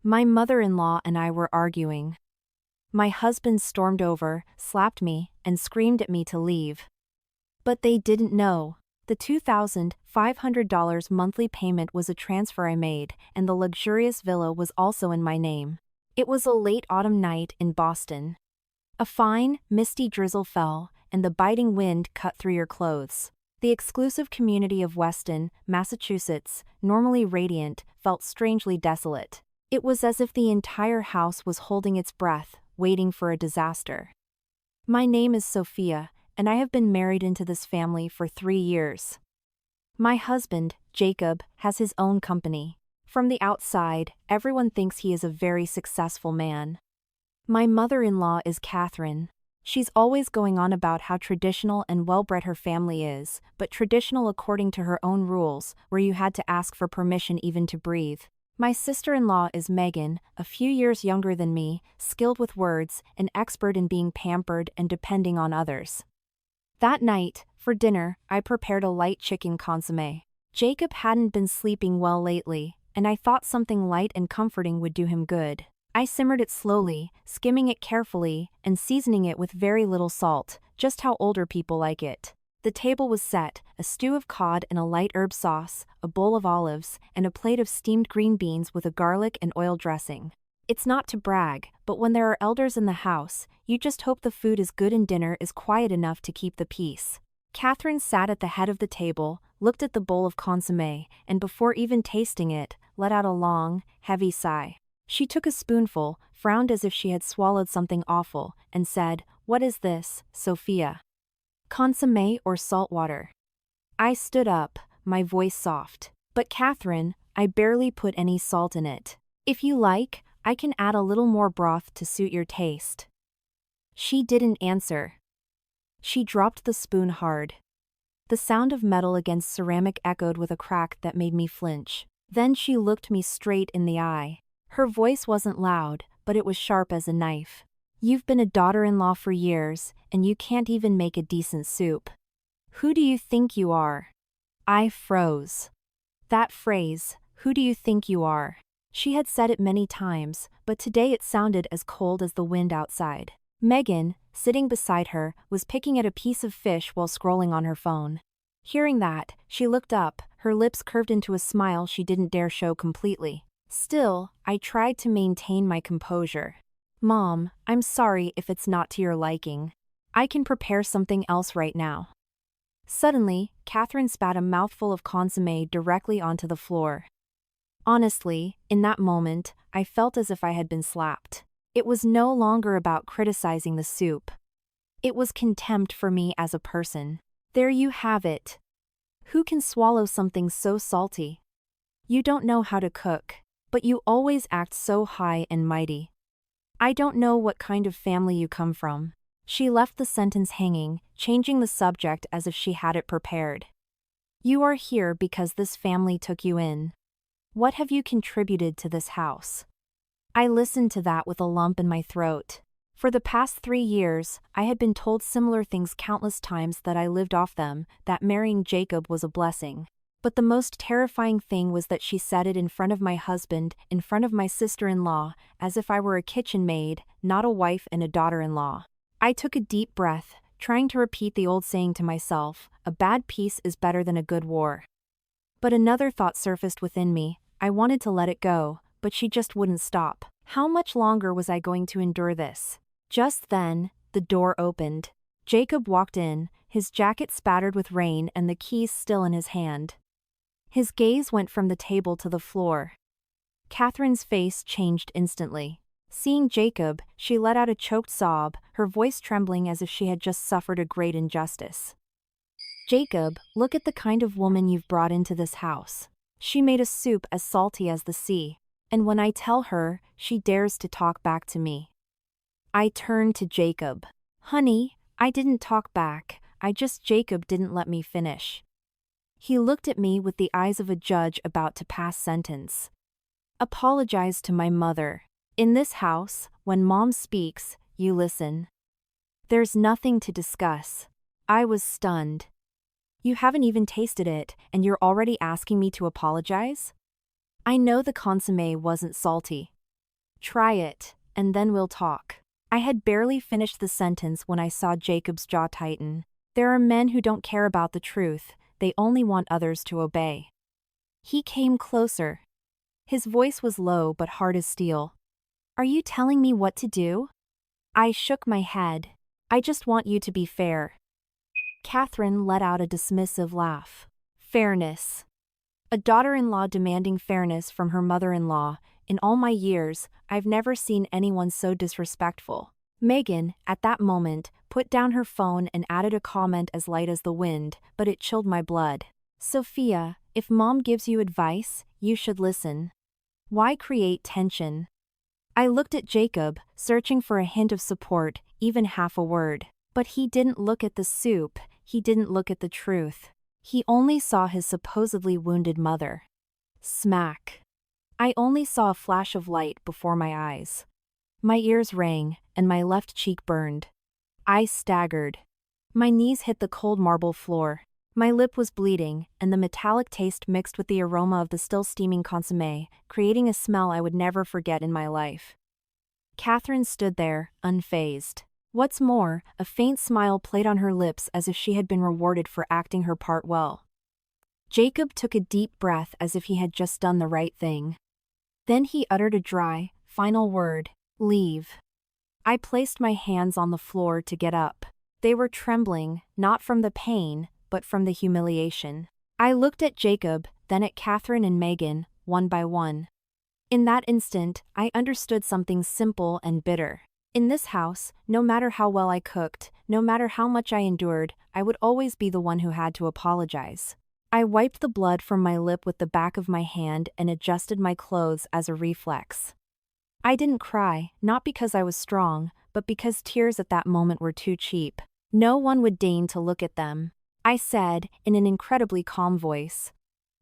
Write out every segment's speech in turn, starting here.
My mother-in-law and I were arguing. My husband stormed over, slapped me, and screamed at me to leave. But they didn't know. The $2,500 monthly payment was a transfer I made, and the luxurious villa was also in my name. It was a late autumn night in Boston. A fine, misty drizzle fell, and the biting wind cut through your clothes. The exclusive community of Weston, Massachusetts, normally radiant, felt strangely desolate. It was as if the entire house was holding its breath, waiting for a disaster. My name is Sophia, and I have been married into this family for 3 years. My husband, Jacob, has his own company. From the outside, everyone thinks he is a very successful man. My mother-in-law is Catherine. She's always going on about how traditional and well-bred her family is, but traditional according to her own rules, where you had to ask for permission even to breathe. My sister-in-law is Megan, a few years younger than me, skilled with words, an expert in being pampered and depending on others. That night, for dinner, I prepared a light chicken consommé. Jacob hadn't been sleeping well lately, and I thought something light and comforting would do him good. I simmered it slowly, skimming it carefully, and seasoning it with very little salt, just how older people like it. The table was set, a stew of cod and a light herb sauce, a bowl of olives, and a plate of steamed green beans with a garlic and oil dressing. It's not to brag, but when there are elders in the house, you just hope the food is good and dinner is quiet enough to keep the peace. Catherine sat at the head of the table, looked at the bowl of consommé, and before even tasting it, let out a long, heavy sigh. She took a spoonful, frowned as if she had swallowed something awful, and said, "What is this, Sophia? Consommé or salt water?" I stood up, my voice soft. "But Catherine, I barely put any salt in it. If you like, I can add a little more broth to suit your taste." She didn't answer. She dropped the spoon hard. The sound of metal against ceramic echoed with a crack that made me flinch. Then she looked me straight in the eye. Her voice wasn't loud, but it was sharp as a knife. "You've been a daughter-in-law for years, and you can't even make a decent soup. Who do you think you are?" I froze. That phrase, "Who do you think you are?" She had said it many times, but today it sounded as cold as the wind outside. Megan, sitting beside her, was picking at a piece of fish while scrolling on her phone. Hearing that, she looked up, her lips curved into a smile she didn't dare show completely. Still, I tried to maintain my composure. "Mom, I'm sorry if it's not to your liking. I can prepare something else right now." Suddenly, Catherine spat a mouthful of consommé directly onto the floor. Honestly, in that moment, I felt as if I had been slapped. It was no longer about criticizing the soup. It was contempt for me as a person. There you have it. Who can swallow something so salty? You don't know how to cook, but you always act so high and mighty. I don't know what kind of family you come from. She left the sentence hanging, changing the subject as if she had it prepared. You are here because this family took you in. What have you contributed to this house? I listened to that with a lump in my throat. For the past 3 years, I had been told similar things countless times that I lived off them, that marrying Jacob was a blessing. But the most terrifying thing was that she said it in front of my husband, in front of my sister-in-law, as if I were a kitchen maid, not a wife and a daughter-in-law. I took a deep breath, trying to repeat the old saying to myself, "A bad peace is better than a good war." But another thought surfaced within me. I wanted to let it go, but she just wouldn't stop. How much longer was I going to endure this? Just then, the door opened. Jacob walked in, his jacket spattered with rain and the keys still in his hand. His gaze went from the table to the floor. Catherine's face changed instantly. Seeing Jacob, she let out a choked sob, her voice trembling as if she had just suffered a great injustice. "Jacob, look at the kind of woman you've brought into this house. She made a soup as salty as the sea. And when I tell her, she dares to talk back to me." I turned to Jacob. "Honey, I didn't talk back, Jacob didn't let me finish." He looked at me with the eyes of a judge about to pass sentence. "Apologize to my mother. In this house, when Mom speaks, you listen. There's nothing to discuss." I was stunned. "You haven't even tasted it, and you're already asking me to apologize?" I know the consommé wasn't salty. Try it, and then we'll talk. I had barely finished the sentence when I saw Jacob's jaw tighten. There are men who don't care about the truth, they only want others to obey. He came closer. His voice was low but hard as steel. Are you telling me what to do? I shook my head. I just want you to be fair. Catherine let out a dismissive laugh. Fairness. A daughter-in-law demanding fairness from her mother-in-law. In all my years, I've never seen anyone so disrespectful. Megan, at that moment, put down her phone and added a comment as light as the wind, but it chilled my blood. Sophia, if mom gives you advice, you should listen. Why create tension? I looked at Jacob, searching for a hint of support, even half a word. But he didn't look at the soup, he didn't look at the truth. He only saw his supposedly wounded mother. Smack. I only saw a flash of light before my eyes. My ears rang, and my left cheek burned. I staggered. My knees hit the cold marble floor. My lip was bleeding, and the metallic taste mixed with the aroma of the still steaming consommé, creating a smell I would never forget in my life. Catherine stood there, unfazed. What's more, a faint smile played on her lips as if she had been rewarded for acting her part well. Jacob took a deep breath as if he had just done the right thing. Then he uttered a dry, final word, leave. I placed my hands on the floor to get up. They were trembling, not from the pain, but from the humiliation. I looked at Jacob, then at Catherine and Megan, one by one. In that instant, I understood something simple and bitter. In this house, no matter how well I cooked, no matter how much I endured, I would always be the one who had to apologize. I wiped the blood from my lip with the back of my hand and adjusted my clothes as a reflex. I didn't cry, not because I was strong, but because tears at that moment were too cheap. No one would deign to look at them. I said, in an incredibly calm voice,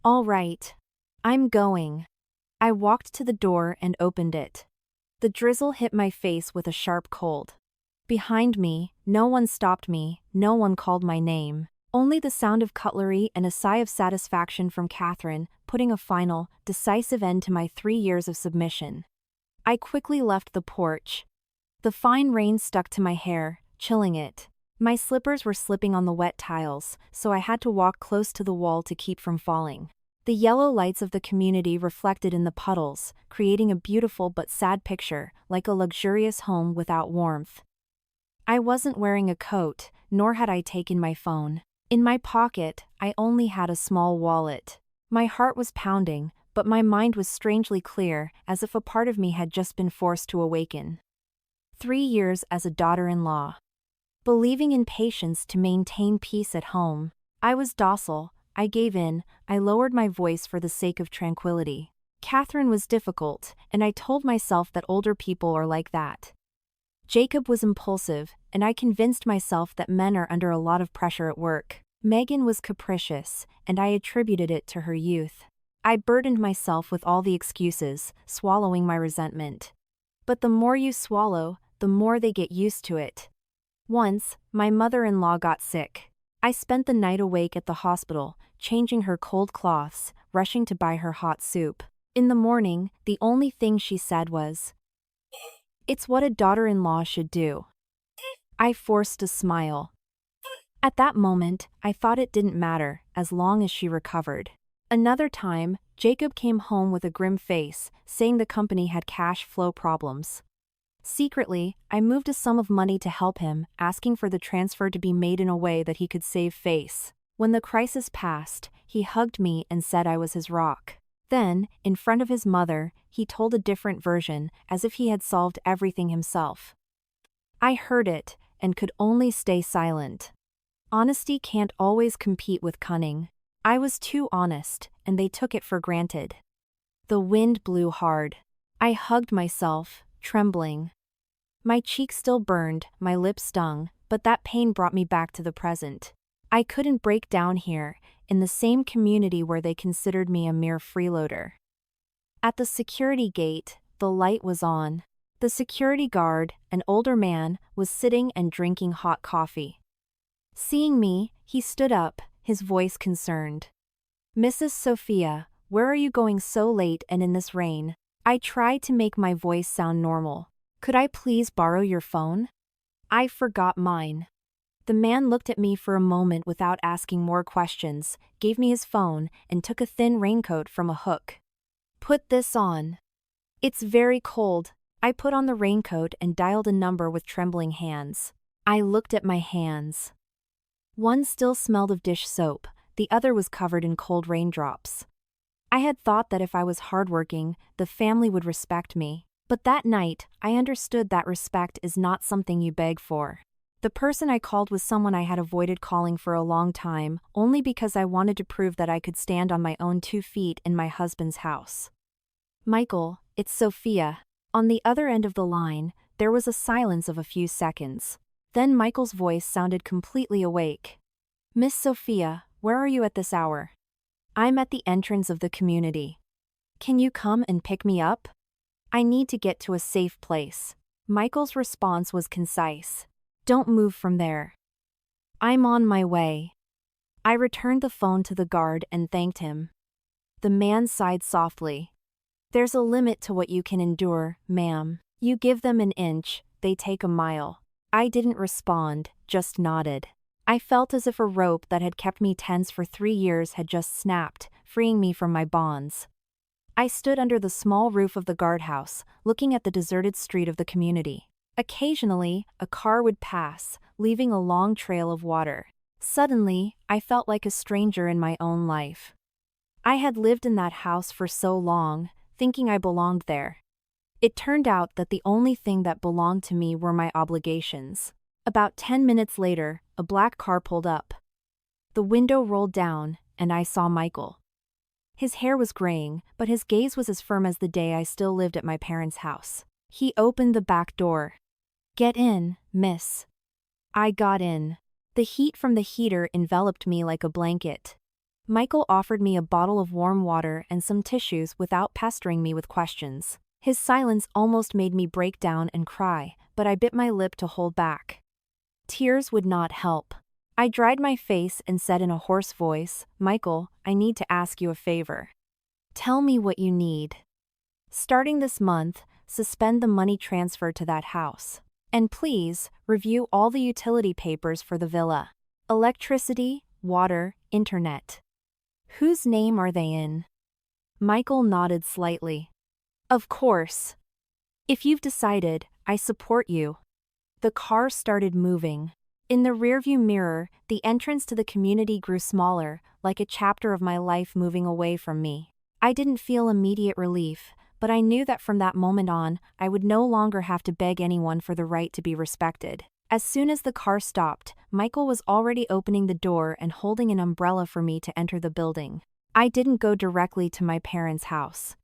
"All right. I'm going." I walked to the door and opened it. The drizzle hit my face with a sharp cold. Behind me, no one stopped me, no one called my name. Only the sound of cutlery and a sigh of satisfaction from Catherine, putting a final, decisive end to my 3 years of submission. I quickly left the porch. The fine rain stuck to my hair, chilling it. My slippers were slipping on the wet tiles, so I had to walk close to the wall to keep from falling. The yellow lights of the community reflected in the puddles, creating a beautiful but sad picture, like a luxurious home without warmth. I wasn't wearing a coat, nor had I taken my phone. In my pocket, I only had a small wallet. My heart was pounding, but my mind was strangely clear, as if a part of me had just been forced to awaken. 3 years as a daughter-in-law. Believing in patience to maintain peace at home. I was docile, I gave in, I lowered my voice for the sake of tranquility. Catherine was difficult, and I told myself that older people are like that. Jacob was impulsive, and I convinced myself that men are under a lot of pressure at work. Megan was capricious, and I attributed it to her youth. I burdened myself with all the excuses, swallowing my resentment. But the more you swallow, the more they get used to it. Once, my mother-in-law got sick. I spent the night awake at the hospital, changing her cold cloths, rushing to buy her hot soup. In the morning, the only thing she said was, "It's what a daughter-in-law should do." I forced a smile. At that moment, I thought it didn't matter, as long as she recovered. Another time, Jacob came home with a grim face, saying the company had cash flow problems. Secretly, I moved a sum of money to help him, asking for the transfer to be made in a way that he could save face. When the crisis passed, he hugged me and said I was his rock. Then, in front of his mother, he told a different version, as if he had solved everything himself. I heard it, and could only stay silent. Honesty can't always compete with cunning. I was too honest, and they took it for granted. The wind blew hard. I hugged myself, trembling. My cheek still burned, my lips stung, but that pain brought me back to the present. I couldn't break down here, in the same community where they considered me a mere freeloader. At the security gate, the light was on. The security guard, an older man, was sitting and drinking hot coffee. Seeing me, he stood up, his voice concerned. "Mrs. Sophia, where are you going so late and in this rain?" I tried to make my voice sound normal. Could I please borrow your phone? I forgot mine. The man looked at me for a moment without asking more questions, gave me his phone, and took a thin raincoat from a hook. Put this on. It's very cold. I put on the raincoat and dialed a number with trembling hands. I looked at my hands. One still smelled of dish soap, the other was covered in cold raindrops. I had thought that if I was hardworking, the family would respect me. But that night, I understood that respect is not something you beg for. The person I called was someone I had avoided calling for a long time, only because I wanted to prove that I could stand on my own 2 feet in my husband's house. Michael, it's Sophia. On the other end of the line, there was a silence of a few seconds. Then Michael's voice sounded completely awake. Miss Sophia, where are you at this hour? I'm at the entrance of the community. Can you come and pick me up? I need to get to a safe place. Michael's response was concise. Don't move from there. I'm on my way. I returned the phone to the guard and thanked him. The man sighed softly. There's a limit to what you can endure, ma'am. You give them an inch, they take a mile. I didn't respond, just nodded. I felt as if a rope that had kept me tense for 3 years had just snapped, freeing me from my bonds. I stood under the small roof of the guardhouse, looking at the deserted street of the community. Occasionally, a car would pass, leaving a long trail of water. Suddenly, I felt like a stranger in my own life. I had lived in that house for so long, thinking I belonged there. It turned out that the only thing that belonged to me were my obligations. About 10 minutes later, a black car pulled up. The window rolled down, and I saw Michael. His hair was graying, but his gaze was as firm as the day I still lived at my parents' house. He opened the back door. Get in, miss. I got in. The heat from the heater enveloped me like a blanket. Michael offered me a bottle of warm water and some tissues without pestering me with questions. His silence almost made me break down and cry, but I bit my lip to hold back. Tears would not help. I dried my face and said in a hoarse voice, Michael, I need to ask you a favor. Tell me what you need. Starting this month, suspend the money transfer to that house. And please, review all the utility papers for the villa. Electricity, water, internet. Whose name are they in? Michael nodded slightly. Of course. If you've decided, I support you. The car started moving. In the rearview mirror, the entrance to the community grew smaller, like a chapter of my life moving away from me. I didn't feel immediate relief, but I knew that from that moment on, I would no longer have to beg anyone for the right to be respected. As soon as the car stopped, Michael was already opening the door and holding an umbrella for me to enter the building. I didn't go directly to my parents' house.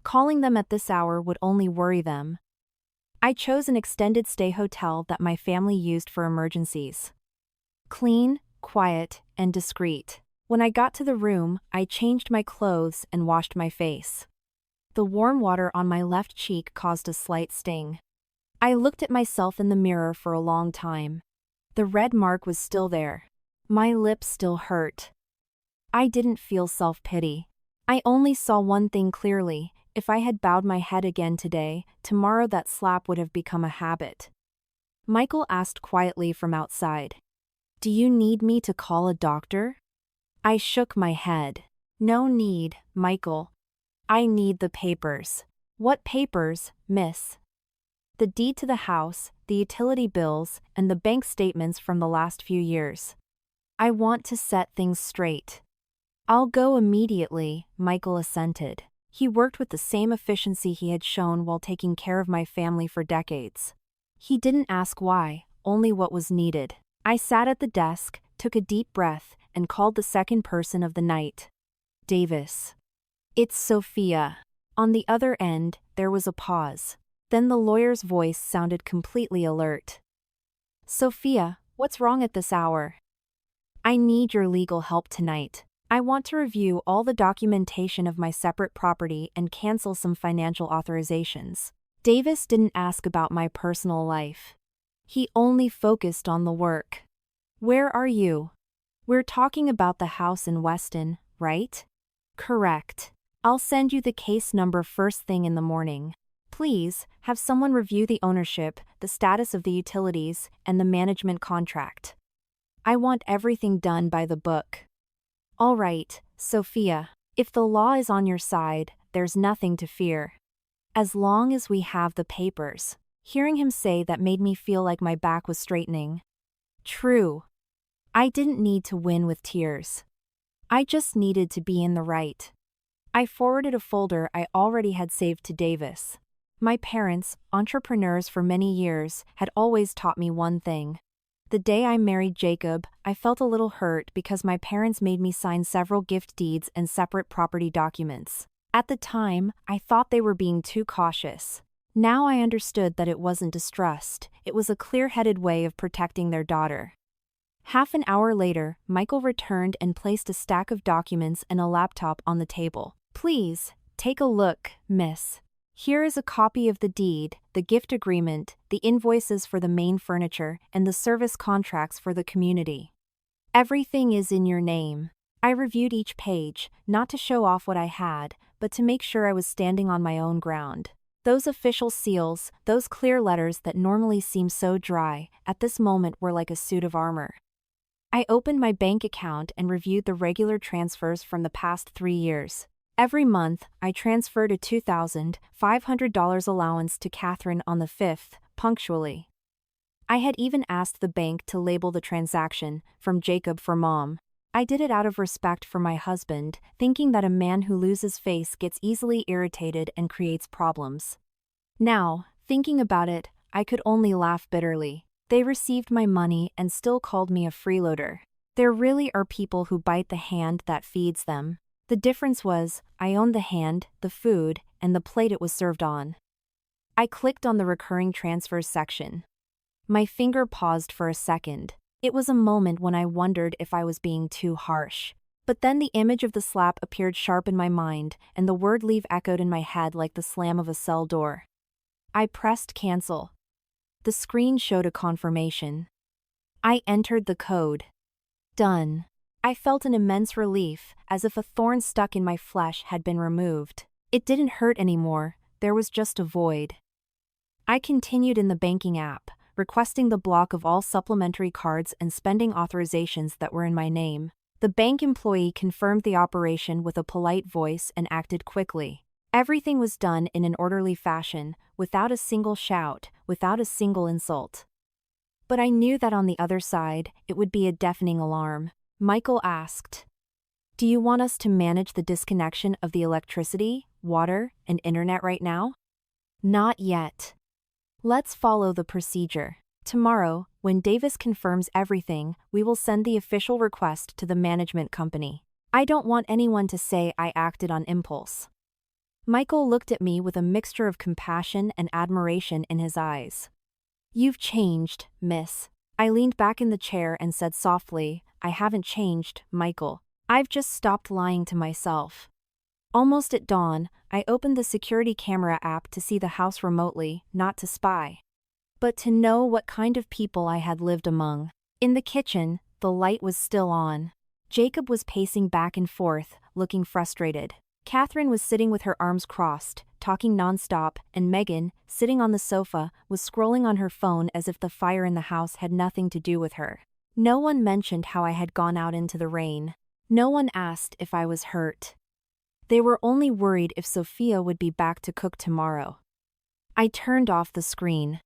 Calling them at this hour would only worry them. I chose an extended stay hotel that my family used for emergencies. Clean, quiet, and discreet. When I got to the room, I changed my clothes and washed my face. The warm water on my left cheek caused a slight sting. I looked at myself in the mirror for a long time. The red mark was still there. My lips still hurt. I didn't feel self-pity. I only saw one thing clearly. If I had bowed my head again today, tomorrow that slap would have become a habit. Michael asked quietly from outside. Do you need me to call a doctor? I shook my head. No need, Michael. I need the papers. What papers, miss? The deed to the house, the utility bills, and the bank statements from the last few years. I want to set things straight. I'll go immediately, Michael assented. He worked with the same efficiency he had shown while taking care of my family for decades. He didn't ask why, only what was needed. I sat at the desk, took a deep breath, and called the second person of the night. Davis. It's Sophia. On the other end, there was a pause. Then the lawyer's voice sounded completely alert. Sophia, what's wrong at this hour? I need your legal help tonight. I want to review all the documentation of my separate property and cancel some financial authorizations. Davis didn't ask about my personal life. He only focused on the work. Where are you? We're talking about the house in Weston, right? Correct. I'll send you the case number first thing in the morning. Please, have someone review the ownership, the status of the utilities, and the management contract. I want everything done by the book. All right, Sophia. If the law is on your side, there's nothing to fear. As long as we have the papers. Hearing him say that made me feel like my back was straightening. True. I didn't need to win with tears. I just needed to be in the right. I forwarded a folder I already had saved to Davis. My parents, entrepreneurs for many years, had always taught me one thing. The day I married Jacob, I felt a little hurt because my parents made me sign several gift deeds and separate property documents. At the time, I thought they were being too cautious. Now I understood that it wasn't distrust, it was a clear-headed way of protecting their daughter. Half an hour later, Michael returned and placed a stack of documents and a laptop on the table. Please, take a look, miss. Here is a copy of the deed, the gift agreement, the invoices for the main furniture, and the service contracts for the community. Everything is in your name. I reviewed each page, not to show off what I had, but to make sure I was standing on my own ground. Those official seals, those clear letters that normally seem so dry, at this moment were like a suit of armor. I opened my bank account and reviewed the regular transfers from the past 3 years. Every month, I transferred a $2,500 allowance to Catherine on the 5th, punctually. I had even asked the bank to label the transaction, from Jacob for Mom. I did it out of respect for my husband, thinking that a man who loses face gets easily irritated and creates problems. Now, thinking about it, I could only laugh bitterly. They received my money and still called me a freeloader. There really are people who bite the hand that feeds them. The difference was, I owned the hand, the food, and the plate it was served on. I clicked on the recurring transfers section. My finger paused for a second. It was a moment when I wondered if I was being too harsh. But then the image of the slap appeared sharp in my mind, and the word leave echoed in my head like the slam of a cell door. I pressed cancel. The screen showed a confirmation. I entered the code. Done. I felt an immense relief, as if a thorn stuck in my flesh had been removed. It didn't hurt anymore, there was just a void. I continued in the banking app, requesting the block of all supplementary cards and spending authorizations that were in my name. The bank employee confirmed the operation with a polite voice and acted quickly. Everything was done in an orderly fashion, without a single shout, without a single insult. But I knew that on the other side, it would be a deafening alarm. Michael asked, "Do you want us to manage the disconnection of the electricity, water, and internet right now?" Not yet. Let's follow the procedure. Tomorrow, when Davis confirms everything, we will send the official request to the management company. I don't want anyone to say I acted on impulse. Michael looked at me with a mixture of compassion and admiration in his eyes. You've changed, miss. I leaned back in the chair and said softly, I haven't changed, Michael. I've just stopped lying to myself. Almost at dawn, I opened the security camera app to see the house remotely, not to spy, but to know what kind of people I had lived among. In the kitchen, the light was still on. Jacob was pacing back and forth, looking frustrated. Catherine was sitting with her arms crossed, talking nonstop, and Megan, sitting on the sofa, was scrolling on her phone as if the fire in the house had nothing to do with her. No one mentioned how I had gone out into the rain. No one asked if I was hurt. They were only worried if Sophia would be back to cook tomorrow. I turned off the screen.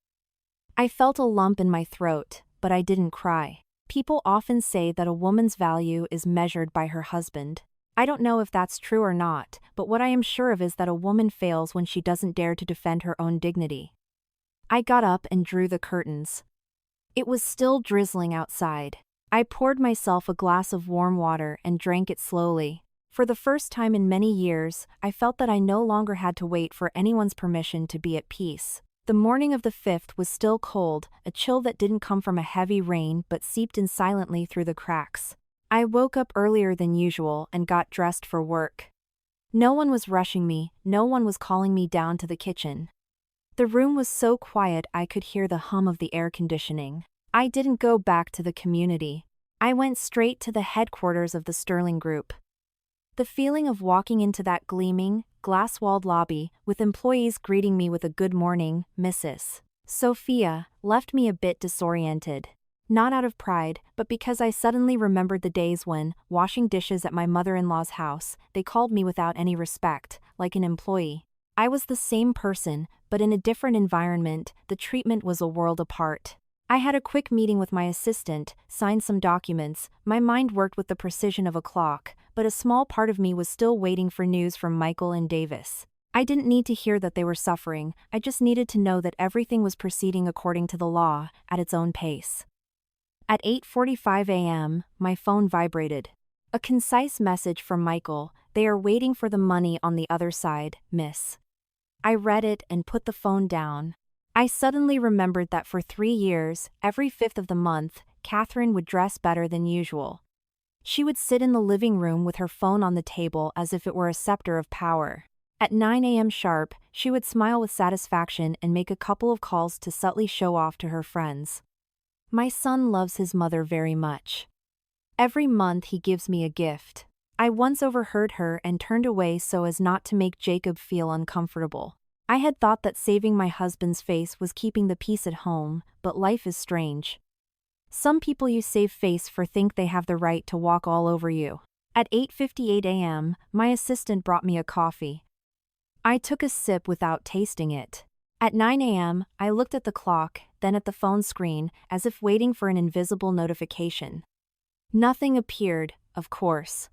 I felt a lump in my throat, but I didn't cry. People often say that a woman's value is measured by her husband. I don't know if that's true or not, but what I am sure of is that a woman fails when she doesn't dare to defend her own dignity. I got up and drew the curtains. It was still drizzling outside. I poured myself a glass of warm water and drank it slowly. For the first time in many years, I felt that I no longer had to wait for anyone's permission to be at peace. The morning of the 5th was still cold, a chill that didn't come from a heavy rain but seeped in silently through the cracks. I woke up earlier than usual and got dressed for work. No one was rushing me, no one was calling me down to the kitchen. The room was so quiet I could hear the hum of the air conditioning. I didn't go back to the community. I went straight to the headquarters of the Sterling Group. The feeling of walking into that gleaming, glass-walled lobby, with employees greeting me with a "Good morning, Mrs. Sophia," left me a bit disoriented. Not out of pride, but because I suddenly remembered the days when, washing dishes at my mother-in-law's house, they called me without any respect, like an employee. I was the same person, but in a different environment. The treatment was a world apart. I had a quick meeting with my assistant, signed some documents. My mind worked with the precision of a clock, but a small part of me was still waiting for news from Michael and Davis. I didn't need to hear that they were suffering, I just needed to know that everything was proceeding according to the law, at its own pace. At 8:45 a.m., my phone vibrated. A concise message from Michael: "They are waiting for the money on the other side, miss." I read it and put the phone down. I suddenly remembered that for 3 years, every 5th of the month, Catherine would dress better than usual. She would sit in the living room with her phone on the table as if it were a scepter of power. At 9 a.m. sharp, she would smile with satisfaction and make a couple of calls to subtly show off to her friends. My son loves his mother very much. Every month he gives me a gift. I once overheard her and turned away so as not to make Jacob feel uncomfortable. I had thought that saving my husband's face was keeping the peace at home, but life is strange. Some people you save face for think they have the right to walk all over you. At 8:58 a.m., my assistant brought me a coffee. I took a sip without tasting it. At 9 a.m., I looked at the clock, then at the phone screen, as if waiting for an invisible notification. Nothing appeared, of course.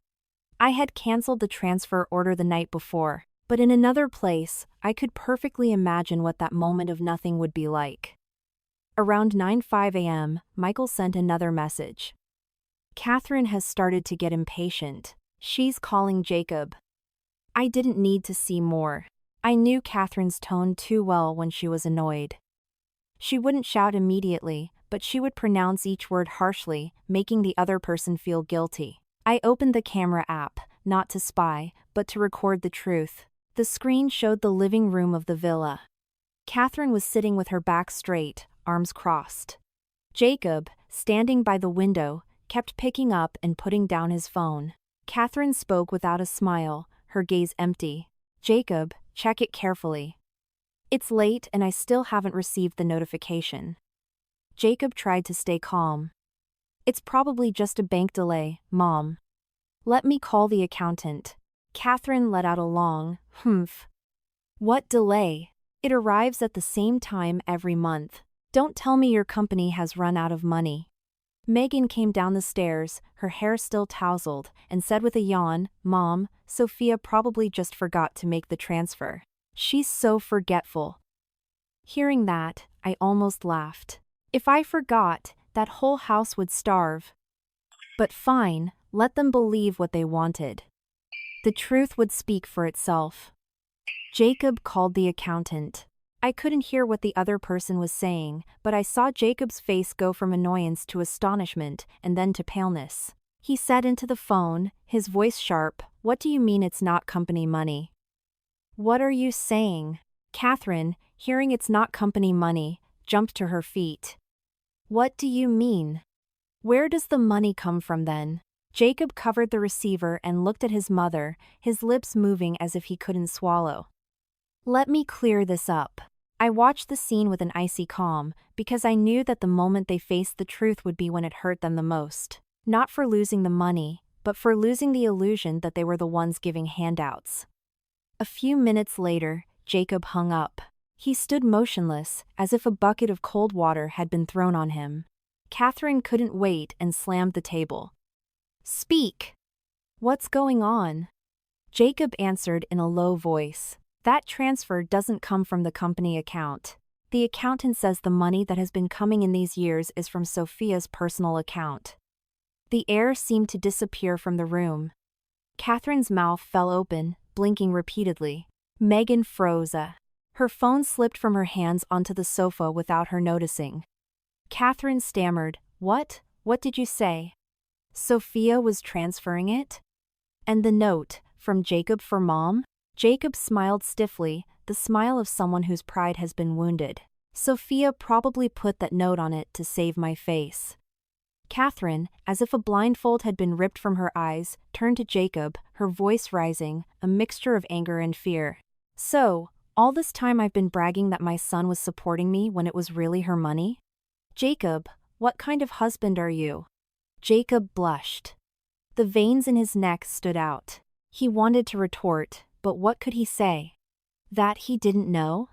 I had cancelled the transfer order the night before, but in another place, I could perfectly imagine what that moment of nothing would be like. Around 9:05 a.m., Michael sent another message. "Catherine has started to get impatient. She's calling Jacob." I didn't need to see more. I knew Catherine's tone too well when she was annoyed. She wouldn't shout immediately, but she would pronounce each word harshly, making the other person feel guilty. I opened the camera app, not to spy, but to record the truth. The screen showed the living room of the villa. Catherine was sitting with her back straight, arms crossed. Jacob, standing by the window, kept picking up and putting down his phone. Catherine spoke without a smile, her gaze empty. "Jacob, check it carefully. It's late and I still haven't received the notification." Jacob tried to stay calm. "It's probably just a bank delay, Mom. Let me call the accountant." Catherine let out a long, humph. "What delay? It arrives at the same time every month. Don't tell me your company has run out of money." Megan came down the stairs, her hair still tousled, and said with a yawn, "Mom, Sophia probably just forgot to make the transfer. She's so forgetful." Hearing that, I almost laughed. If I forgot, that whole house would starve. But fine, let them believe what they wanted. The truth would speak for itself. Jacob called the accountant. I couldn't hear what the other person was saying, but I saw Jacob's face go from annoyance to astonishment and then to paleness. He said into the phone, his voice sharp, "What do you mean it's not company money?" "What are you saying?" Catherine, hearing it's not company money, jumped to her feet. "What do you mean? Where does the money come from then?" Jacob covered the receiver and looked at his mother, his lips moving as if he couldn't swallow. "Let me clear this up." I watched the scene with an icy calm, because I knew that the moment they faced the truth would be when it hurt them the most. Not for losing the money, but for losing the illusion that they were the ones giving handouts. A few minutes later, Jacob hung up. He stood motionless, as if a bucket of cold water had been thrown on him. Catherine couldn't wait and slammed the table. "Speak! What's going on?" Jacob answered in a low voice. "That transfer doesn't come from the company account. The accountant says the money that has been coming in these years is from Sophia's personal account." The air seemed to disappear from the room. Catherine's mouth fell open, blinking repeatedly. Megan froze. Her phone slipped from her hands onto the sofa without her noticing. Catherine stammered, "What? What did you say?" Sophia was transferring it? And the note, from Jacob for Mom? Jacob smiled stiffly, the smile of someone whose pride has been wounded. "Sophia probably put that note on it to save my face." Catherine, as if a blindfold had been ripped from her eyes, turned to Jacob, her voice rising, a mixture of anger and fear. So, all this time I've been bragging that my son was supporting me when it was really her money? Jacob, what kind of husband are you? Jacob blushed. The veins in his neck stood out. He wanted to retort, but what could he say? That he didn't know?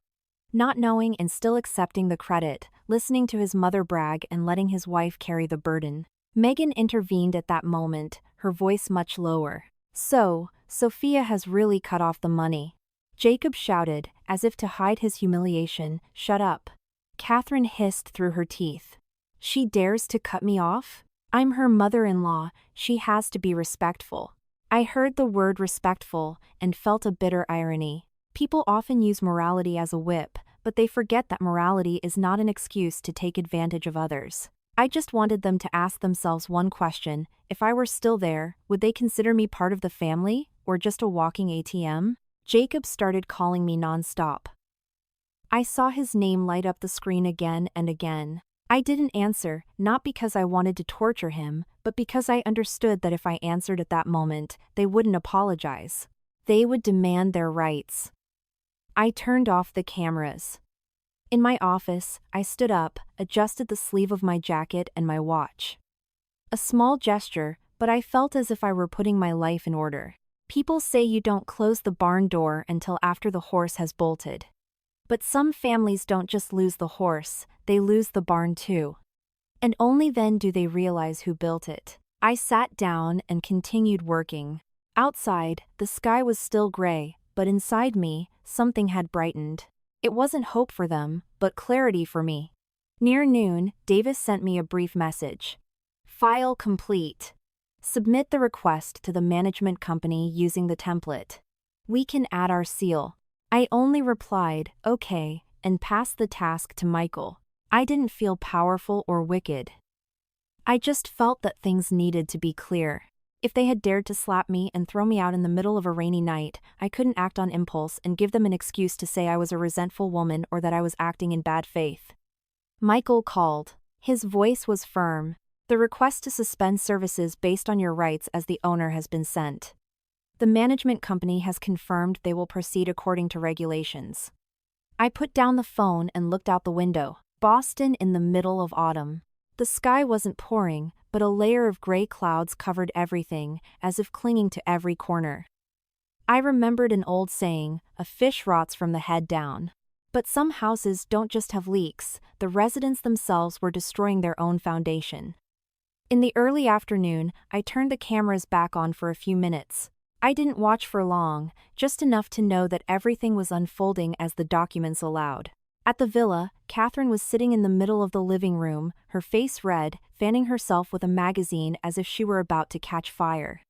Not knowing and still accepting the credit, listening to his mother brag and letting his wife carry the burden. Megan intervened at that moment, her voice much lower. So, Sophia has really cut off the money. Jacob shouted, as if to hide his humiliation, "Shut up." Catherine hissed through her teeth. She dares to cut me off? I'm her mother-in-law, she has to be respectful. I heard the word respectful and felt a bitter irony. People often use morality as a whip, but they forget that morality is not an excuse to take advantage of others. I just wanted them to ask themselves one question: if I were still there, would they consider me part of the family, or just a walking ATM? Jacob started calling me nonstop. I saw his name light up the screen again and again. I didn't answer, not because I wanted to torture him, but because I understood that if I answered at that moment, they wouldn't apologize. They would demand their rights. I turned off the cameras. In my office, I stood up, adjusted the sleeve of my jacket and my watch. A small gesture, but I felt as if I were putting my life in order. People say you don't close the barn door until after the horse has bolted. But some families don't just lose the horse, they lose the barn too. And only then do they realize who built it. I sat down and continued working. Outside, the sky was still gray, but inside me, something had brightened. It wasn't hope for them, but clarity for me. Near noon, Davis sent me a brief message. File complete. Submit the request to the management company using the template. We can add our seal. I only replied, okay, and passed the task to Michael. I didn't feel powerful or wicked. I just felt that things needed to be clear. If they had dared to slap me and throw me out in the middle of a rainy night, I couldn't act on impulse and give them an excuse to say I was a resentful woman or that I was acting in bad faith. Michael called. His voice was firm. The request to suspend services based on your rights as the owner has been sent. The management company has confirmed they will proceed according to regulations. I put down the phone and looked out the window. Boston in the middle of autumn. The sky wasn't pouring, but a layer of gray clouds covered everything, as if clinging to every corner. I remembered an old saying, a fish rots from the head down. But some houses don't just have leaks, the residents themselves were destroying their own foundation. In the early afternoon, I turned the cameras back on for a few minutes. I didn't watch for long, just enough to know that everything was unfolding as the documents allowed. At the villa, Catherine was sitting in the middle of the living room, her face red, fanning herself with a magazine as if she were about to catch fire.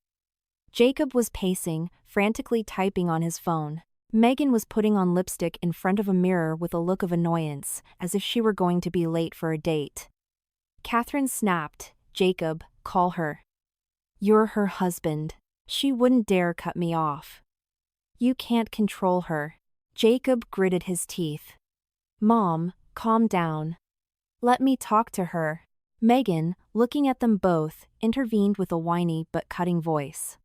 Jacob was pacing, frantically typing on his phone. Megan was putting on lipstick in front of a mirror with a look of annoyance, as if she were going to be late for a date. Catherine snapped, "Jacob, call her. You're her husband. She wouldn't dare cut me off. You can't control her." Jacob gritted his teeth. "Mom, calm down. Let me talk to her." Megan, looking at them both, intervened with a whiny but cutting voice.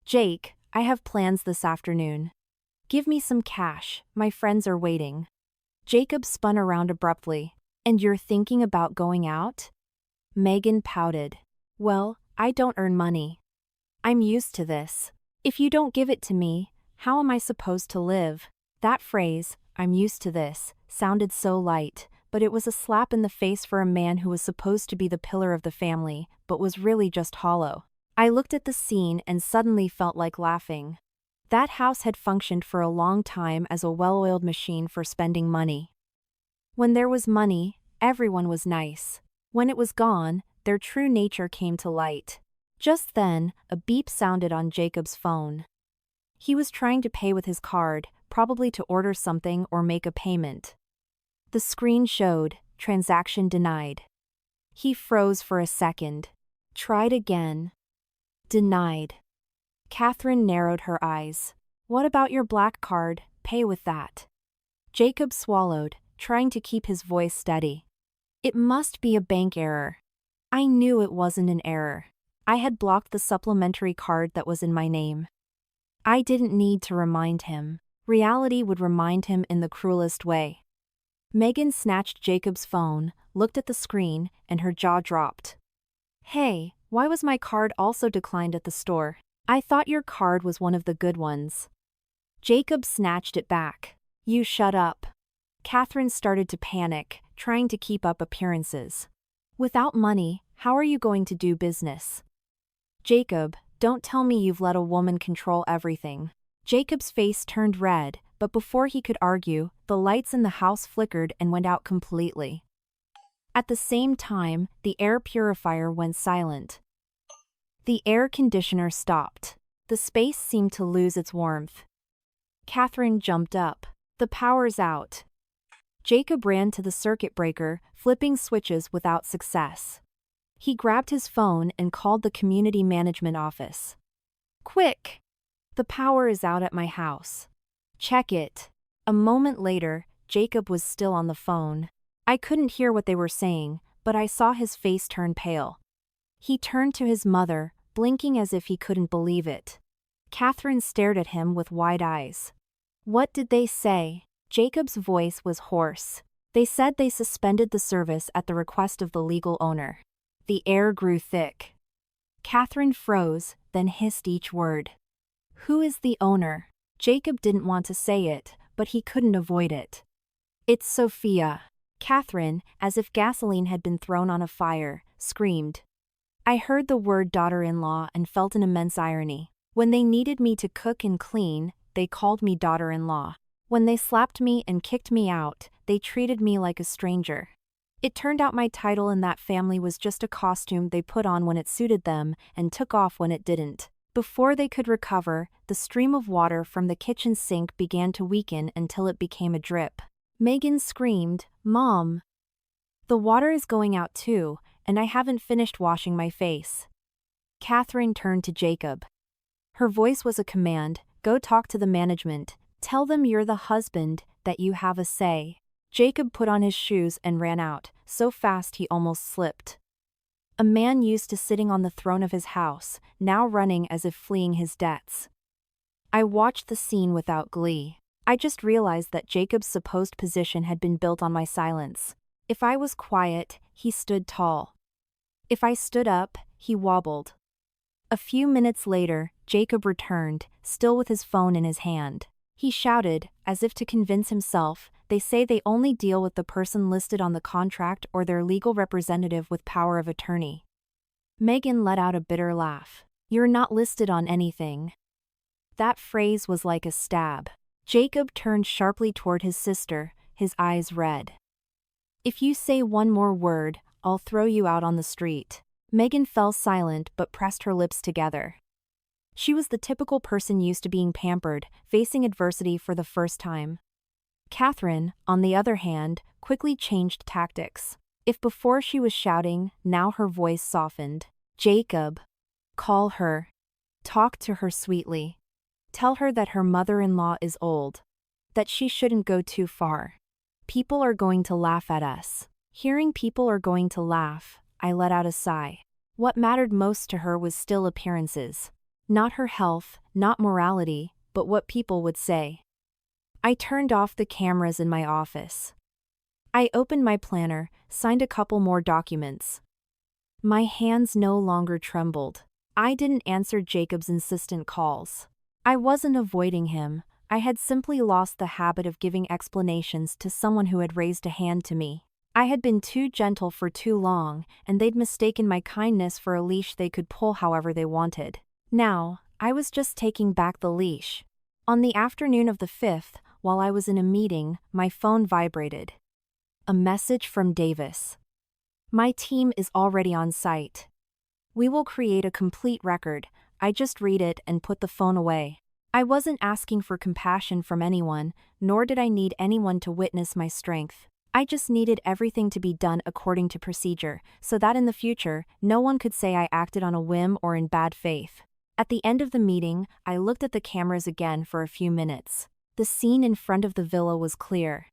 "Jake, I have plans this afternoon. Give me some cash, my friends are waiting." Jacob spun around abruptly. "And you're thinking about going out?" Megan pouted. "Well, I don't earn money. I'm used to this. If you don't give it to me, how am I supposed to live?" That phrase, "I'm used to this," sounded so light, but it was a slap in the face for a man who was supposed to be the pillar of the family, but was really just hollow. I looked at the scene and suddenly felt like laughing. That house had functioned for a long time as a well-oiled machine for spending money. When there was money, everyone was nice. When it was gone, their true nature came to light. Just then, a beep sounded on Jacob's phone. He was trying to pay with his card, probably to order something or make a payment. The screen showed, "Transaction denied." He froze for a second. Tried again. Denied. Catherine narrowed her eyes. "What about your black card? Pay with that." Jacob swallowed, trying to keep his voice steady. "It must be a bank error." I knew it wasn't an error. I had blocked the supplementary card that was in my name. I didn't need to remind him. Reality would remind him in the cruelest way. Megan snatched Jacob's phone, looked at the screen, and her jaw dropped. Hey, why was my card also declined at the store? I thought your card was one of the good ones. Jacob snatched it back. You shut up. Catherine started to panic, trying to keep up appearances. Without money, how are you going to do business? Jacob, don't tell me you've let a woman control everything. Jacob's face turned red, but before he could argue, the lights in the house flickered and went out completely. At the same time, the air purifier went silent. The air conditioner stopped. The space seemed to lose its warmth. Catherine jumped up. The power's out. Jacob ran to the circuit breaker, flipping switches without success. He grabbed his phone and called the community management office. Quick! The power is out at my house. Check it. A moment later, Jacob was still on the phone. I couldn't hear what they were saying, but I saw his face turn pale. He turned to his mother, blinking as if he couldn't believe it. Catherine stared at him with wide eyes. What did they say? Jacob's voice was hoarse. They said they suspended the service at the request of the legal owner. The air grew thick. Catherine froze, then hissed each word. Who is the owner? Jacob didn't want to say it, but he couldn't avoid it. It's Sophia. Catherine, as if gasoline had been thrown on a fire, screamed. I heard the word daughter-in-law and felt an immense irony. When they needed me to cook and clean, they called me daughter-in-law. When they slapped me and kicked me out, they treated me like a stranger. It turned out my title in that family was just a costume they put on when it suited them and took off when it didn't. Before they could recover, the stream of water from the kitchen sink began to weaken until it became a drip. Megan screamed, Mom! The water is going out too, and I haven't finished washing my face. Catherine turned to Jacob. Her voice was a command, go talk to the management, tell them you're the husband, that you have a say. Jacob put on his shoes and ran out, so fast he almost slipped. A man used to sitting on the throne of his house, now running as if fleeing his debts. I watched the scene without glee. I just realized that Jacob's supposed position had been built on my silence. If I was quiet, he stood tall. If I stood up, he wobbled. A few minutes later, Jacob returned, still with his phone in his hand. He shouted, as if to convince himself, they say they only deal with the person listed on the contract or their legal representative with power of attorney. Megan let out a bitter laugh. You're not listed on anything. That phrase was like a stab. Jacob turned sharply toward his sister, his eyes red. If you say one more word, I'll throw you out on the street. Megan fell silent but pressed her lips together. She was the typical person used to being pampered, facing adversity for the first time. Catherine, on the other hand, quickly changed tactics. If before she was shouting, now her voice softened. Jacob. Call her. Talk to her sweetly. Tell her that her mother-in-law is old. That she shouldn't go too far. People are going to laugh at us. Hearing people are going to laugh, I let out a sigh. What mattered most to her was still appearances. Not her health, not morality, but what people would say. I turned off the cameras in my office. I opened my planner, signed a couple more documents. My hands no longer trembled. I didn't answer Jacob's insistent calls. I wasn't avoiding him, I had simply lost the habit of giving explanations to someone who had raised a hand to me. I had been too gentle for too long, and they'd mistaken my kindness for a leash they could pull however they wanted. Now, I was just taking back the leash. On the afternoon of the 5th, while I was in a meeting, my phone vibrated. A message from Davis. My team is already on site. We will create a complete record. I just read it and put the phone away. I wasn't asking for compassion from anyone, nor did I need anyone to witness my strength. I just needed everything to be done according to procedure, so that in the future, no one could say I acted on a whim or in bad faith. At the end of the meeting, I looked at the cameras again for a few minutes. The scene in front of the villa was clear.